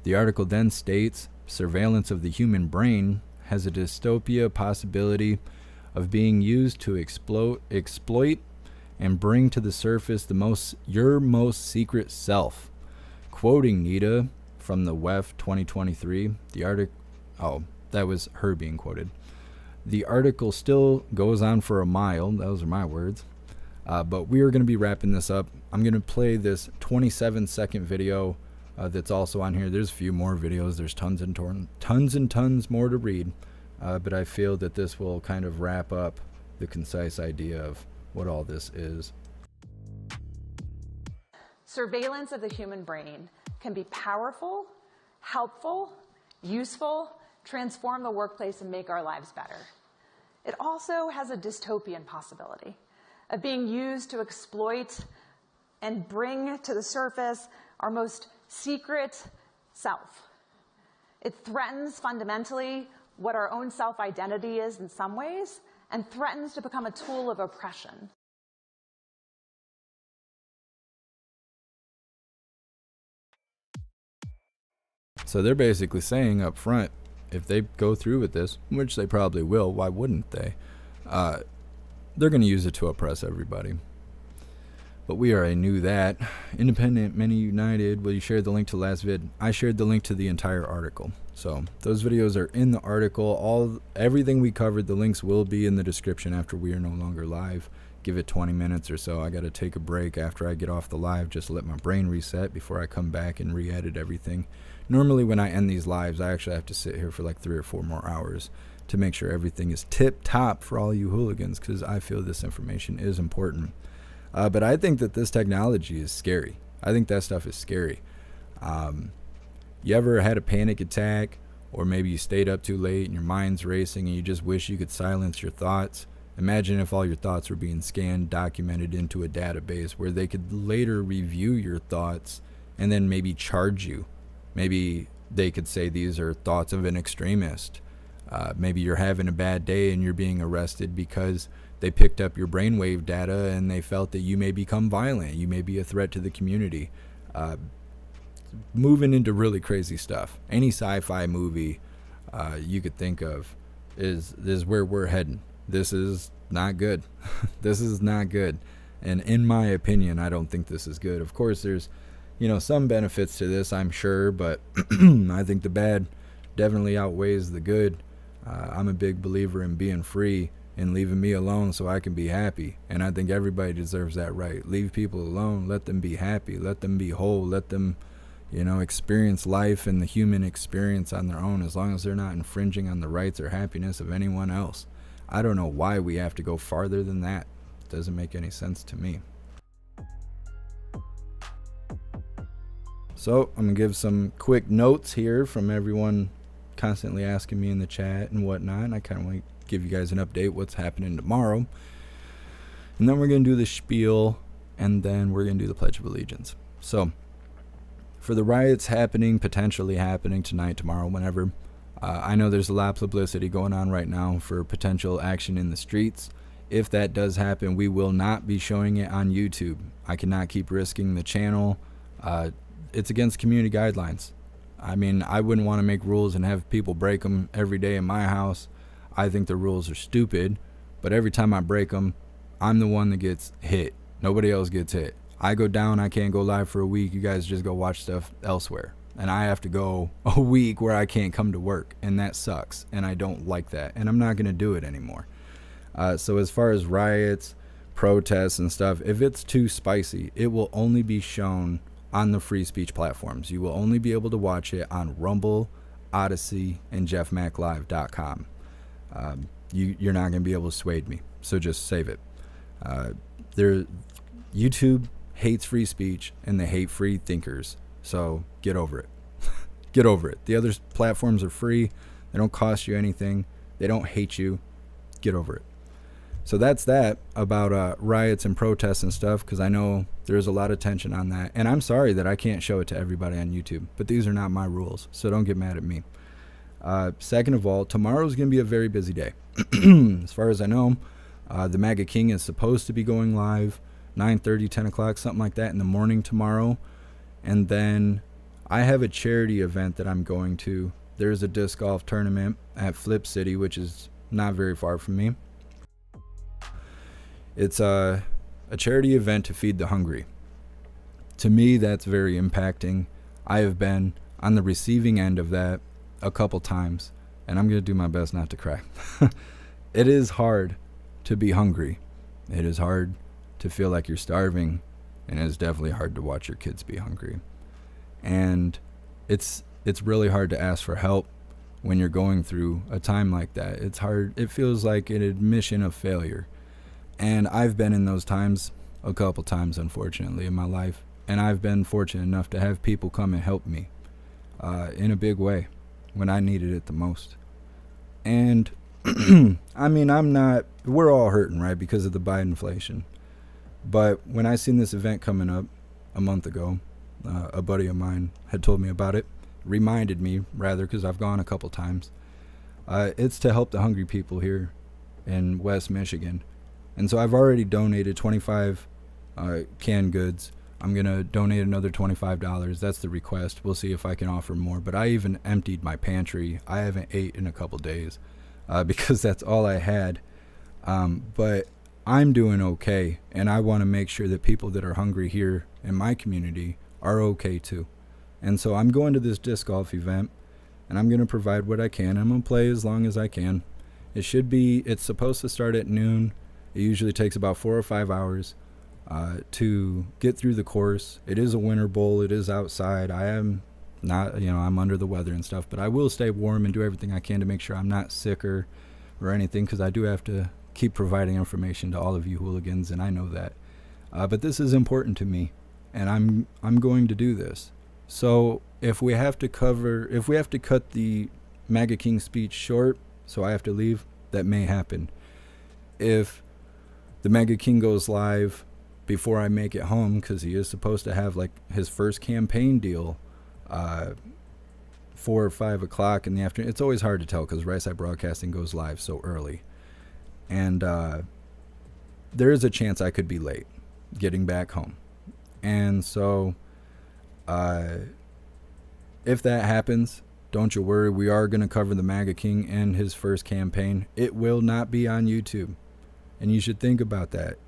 Speaker 1: The article then states surveillance of the human brain has a dystopia possibility of being used to exploit and bring to the surface your most secret self. Quoting Nita from the WEF 2023, the article, that was her being quoted. The article still goes on for a mile. Those are my words. But we are going to be wrapping this up. I'm going to play this 27-second video that's also on here. There's a few more videos. There's tons and tons more to read. But I feel that this will kind of wrap up the concise idea of what all this is.
Speaker 14: Surveillance of the human brain can be powerful helpful, useful, transform the workplace, and make our lives better. It also has a dystopian possibility of being used to exploit and bring to the surface our most secret self. It threatens fundamentally what our own self-identity is in some ways, and threatens to become a tool of oppression.
Speaker 1: So they're basically saying up front, if they go through with this, which they probably will, why wouldn't they? They're going to use it to oppress everybody. But we already knew that. Independent, many united. Well, you shared the link to the last vid. I shared the link to the entire article. So those videos are in the article. Everything we covered, the links will be in the description after we are no longer live. Give it 20 minutes or so. I got to take a break after I get off the live just to let my brain reset before I come back and re-edit everything. Normally when I end these lives, I actually have to sit here for like 3 or 4 more hours to make sure everything is tip-top for all you hooligans, because I feel this information is important. But I think that this technology is scary. I think that stuff is scary. You ever had a panic attack, or maybe you stayed up too late and your mind's racing and you just wish you could silence your thoughts? Imagine if all your thoughts were being scanned, documented into a database where they could later review your thoughts and then maybe charge you. Maybe they could say these are thoughts of an extremist. Maybe you're having a bad day and you're being arrested because they picked up your brainwave data and they felt that you may become violent. You may be a threat to the community. Moving into really crazy stuff. Any sci-fi movie you could think of is where we're heading. This is not good. This is not good. And in my opinion, I don't think this is good. Of course, there's some benefits to this, I'm sure, but I think the bad definitely outweighs the good. I'm a big believer in being free and leaving me alone so I can be happy. And I think everybody deserves that right. Leave people alone. Let them be happy. Let them be whole. Let them, experience life and the human experience on their own, as long as they're not infringing on the rights or happiness of anyone else. I don't know why we have to go farther than that. It doesn't make any sense to me. So I'm going to give some quick notes here from everyone constantly asking me in the chat and whatnot. And I kind of want to give you guys an update what's happening tomorrow. And then we're going to do the spiel, and then we're going to do the Pledge of Allegiance. So for the riots potentially happening tonight, tomorrow, whenever, I know there's a lot of publicity going on right now for potential action in the streets. If that does happen, we will not be showing it on YouTube. I cannot keep risking the channel. It's against community guidelines. I mean, I wouldn't want to make rules and have people break them every day in my house. I think the rules are stupid, but every time I break them, I'm the one that gets hit. Nobody else gets hit. I go down, I can't go live for a week. You guys just go watch stuff elsewhere. And I have to go a week where I can't come to work, and that sucks. And I don't like that, and I'm not going to do it anymore. So as far as riots, protests, and stuff, if it's too spicy, it will only be shown on the free speech platforms. You will only be able to watch it on Rumble, Odyssey, and jeffmaclive.com. You're not going to be able to sway me, so just save it. YouTube hates free speech, and they hate free thinkers, so get over it. Get over it. The other platforms are free. They don't cost you anything. They don't hate you. Get over it. So that's that about riots and protests and stuff, because I know there's a lot of tension on that. And I'm sorry that I can't show it to everybody on YouTube, but these are not my rules, so don't get mad at me. Second of all, tomorrow's going to be a very busy day. As far as I know, the MAGA King is supposed to be going live 9:30, 10 o'clock, something like that in the morning tomorrow. And then I have a charity event that I'm going to. There's a disc golf tournament at Flip City, which is not very far from me. It's a charity event to feed the hungry. To me, that's very impacting. I have been on the receiving end of that a couple times, and I'm going to do my best not to cry. It is hard to be hungry. It is hard to feel like you're starving, and it's definitely hard to watch your kids be hungry. And it's really hard to ask for help when you're going through a time like that. It's hard. It feels like an admission of failure. And I've been in those times a couple times, unfortunately, in my life. And I've been fortunate enough to have people come and help me. in a big way when I needed it the most. And I mean, we're all hurting, right, because of the Biden inflation. But when I seen this event coming up a month ago, a buddy of mine had told me about it, reminded me, rather, because I've gone a couple times. It's to help the hungry people here in West Michigan. And so I've already donated 25 canned goods. I'm going to donate another $25. That's the request. We'll see if I can offer more. But I even emptied my pantry. I haven't ate in a couple days because that's all I had. But I'm doing okay, and I want to make sure that people that are hungry here in my community are okay too. And so I'm going to this disc golf event, and I'm going to provide what I can. I'm going to play as long as I can. It's supposed to start at noon. It usually takes about 4 or 5 hours to get through the course. It is a winter bowl. It is outside. I am not, I'm under the weather and stuff, but I will stay warm and do everything I can to make sure I'm not sicker or anything, because I do have to keep providing information to all of you hooligans, and I know that. But this is important to me, and I'm going to do this. So if we have to cut the MAGA King speech short, so I have to leave, that may happen. If the MAGA King goes live before I make it home, because he is supposed to have like his first campaign deal 4 or 5 o'clock in the afternoon. It's always hard to tell because Right Side Broadcasting goes live so early. And there is a chance I could be late getting back home. And so if that happens, don't you worry. We are going to cover the MAGA King and his first campaign. It will not be on YouTube. And you should think about that.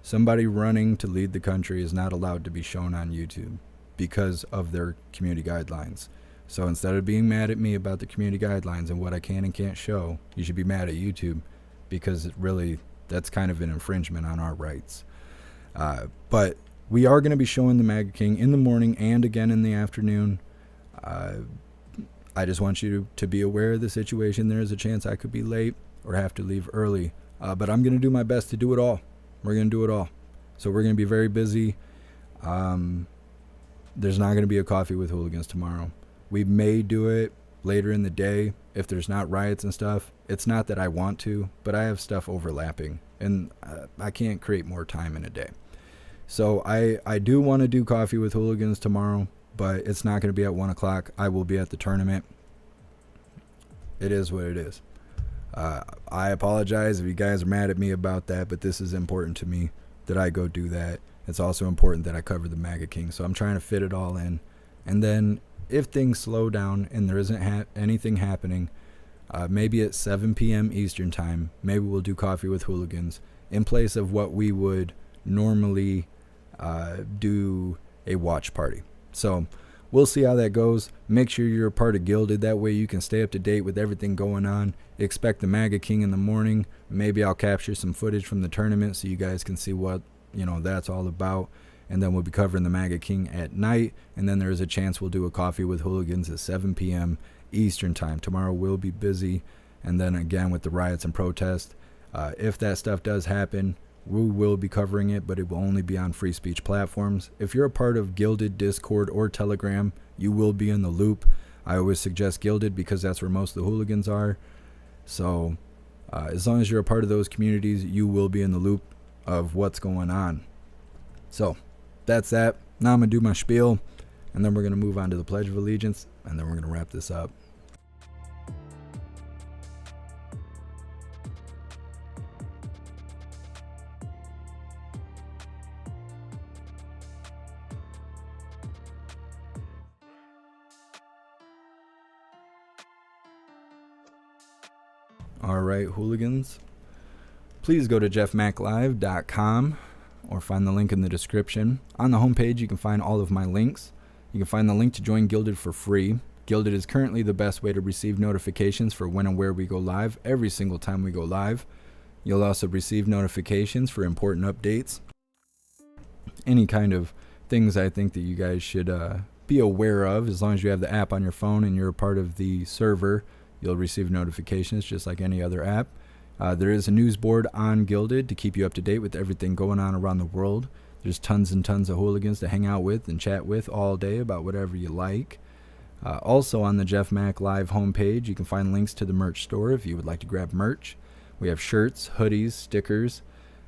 Speaker 1: Somebody running to lead the country is not allowed to be shown on YouTube because of their community guidelines. So instead of being mad at me about the community guidelines and what I can and can't show, you should be mad at YouTube, because that's kind of an infringement on our rights. But we are going to be showing the MAGA King in the morning and again in the afternoon. I just want you to be aware of the situation. There is a chance I could be late or have to leave early. But I'm going to do my best to do it all. We're going to do it all. So we're going to be very busy. There's not going to be a coffee with hooligans tomorrow. We may do it later in the day if there's not riots and stuff. It's not that I want to, but I have stuff overlapping, and I can't create more time in a day. So I do want to do coffee with hooligans tomorrow, but it's not going to be at 1 o'clock. I will be at the tournament. It is what it is. I apologize if you guys are mad at me about that, but this is important to me that I go do that. It's also important that I cover the MAGA King, so I'm trying to fit it all in. And then if things slow down and there isn't anything happening, maybe at 7 p.m. Eastern time, maybe we'll do coffee with hooligans in place of what we would normally do a watch party. So we'll see how that goes. Make sure you're a part of Gilded. That way you can stay up to date with everything going on. Expect the MAGA King in the morning. Maybe I'll capture some footage from the tournament so you guys can see what that's all about. And then we'll be covering the MAGA King at night. And then there's a chance we'll do a coffee with hooligans at 7 p.m. Eastern time. Tomorrow we'll be busy. And then again with the riots and protests. If that stuff does happen, we will be covering it, but it will only be on free speech platforms. If you're a part of Gilded, Discord, or Telegram, you will be in the loop. I always suggest Gilded because that's where most of the hooligans are. So as long as you're a part of those communities, you will be in the loop of what's going on. So that's that. Now I'm going to do my spiel, and then we're going to move on to the Pledge of Allegiance, and then we're going to wrap this up. All right, hooligans, please go to jeffmaclive.com or find the link in the description. On the homepage, you can find all of my links. You can find the link to join Gilded for free. Gilded is currently the best way to receive notifications for when and where we go live every single time we go live. You'll also receive notifications for important updates. Any kind of things I think that you guys should be aware of. As long as you have the app on your phone and you're a part of the server, you'll receive notifications just like any other app. There is a news board on Gilded to keep you up to date with everything going on around the world. There's tons and tons of hooligans to hang out with and chat with all day about whatever you like. Also on the JeffMAC Live homepage, you can find links to the merch store if you would like to grab merch. We have shirts, hoodies, stickers,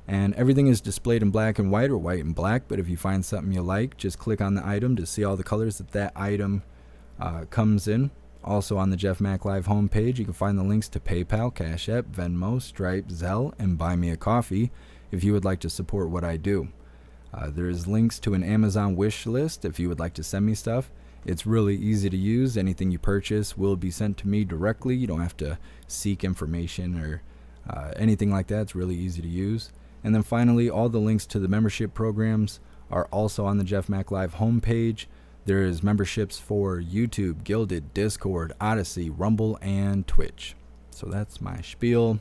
Speaker 1: and everything is displayed in black and white or white and black, but if you find something you like, just click on the item to see all the colors that item comes in. Also on the JeffMAC Live homepage, you can find the links to PayPal, Cash App, Venmo, Stripe, Zelle, and Buy Me a Coffee if you would like to support what I do. There's links to an Amazon wish list if you would like to send me stuff. It's really easy to use. Anything you purchase will be sent to me directly. You don't have to seek information or anything like that. It's really easy to use. And then finally, all the links to the membership programs are also on the JeffMAC Live homepage. There is memberships for YouTube, Gilded, Discord, Odyssey, Rumble, and Twitch. So that's my spiel.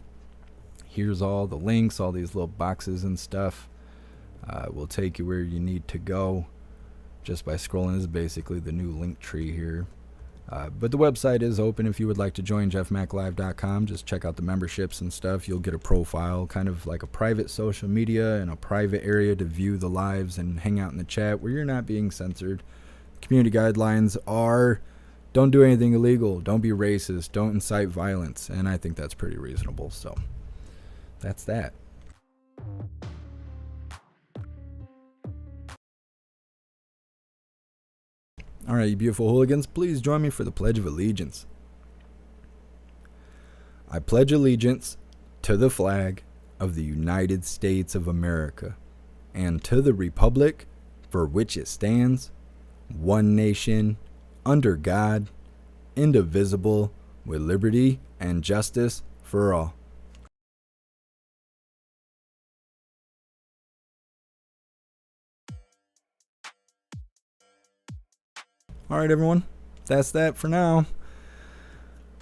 Speaker 1: Here's all the links, all these little boxes and stuff. Will take you where you need to go just by scrolling. This is basically the new link tree here. But the website is open if you would like to join jeffmaclive.com. Just check out the memberships and stuff. You'll get a profile, kind of like a private social media and a private area to view the lives and hang out in the chat where you're not being censored. Community guidelines are don't do anything illegal, don't be racist, don't incite violence, and I think that's pretty reasonable. So that's that. All right, you beautiful hooligans, please join me for the Pledge of Allegiance. I pledge allegiance to the flag of the United States of America and to the republic for which it stands, one nation, under God, indivisible, with liberty and justice for all. All right, everyone, that's that for now.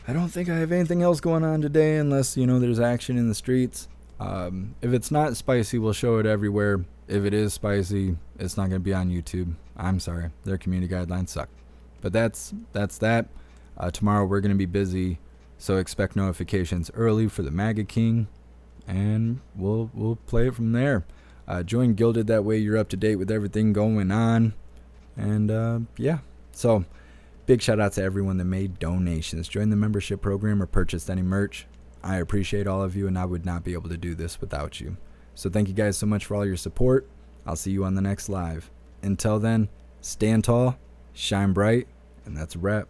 Speaker 1: I don't think I have anything else going on today unless, there's action in the streets. If it's not spicy, we'll show it everywhere. If it is spicy, it's not going to be on YouTube. I'm sorry. Their community guidelines suck. But that's that. Tomorrow we're going to be busy, so expect notifications early for the MAGA King, and we'll play it from there. Join Gilded, that way you're up to date with everything going on. And yeah. So, big shout out to everyone that made donations, joined the membership program, or purchased any merch. I appreciate all of you, and I would not be able to do this without you. So thank you guys so much for all your support. I'll see you on the next live. Until then, stand tall, shine bright, and that's a wrap.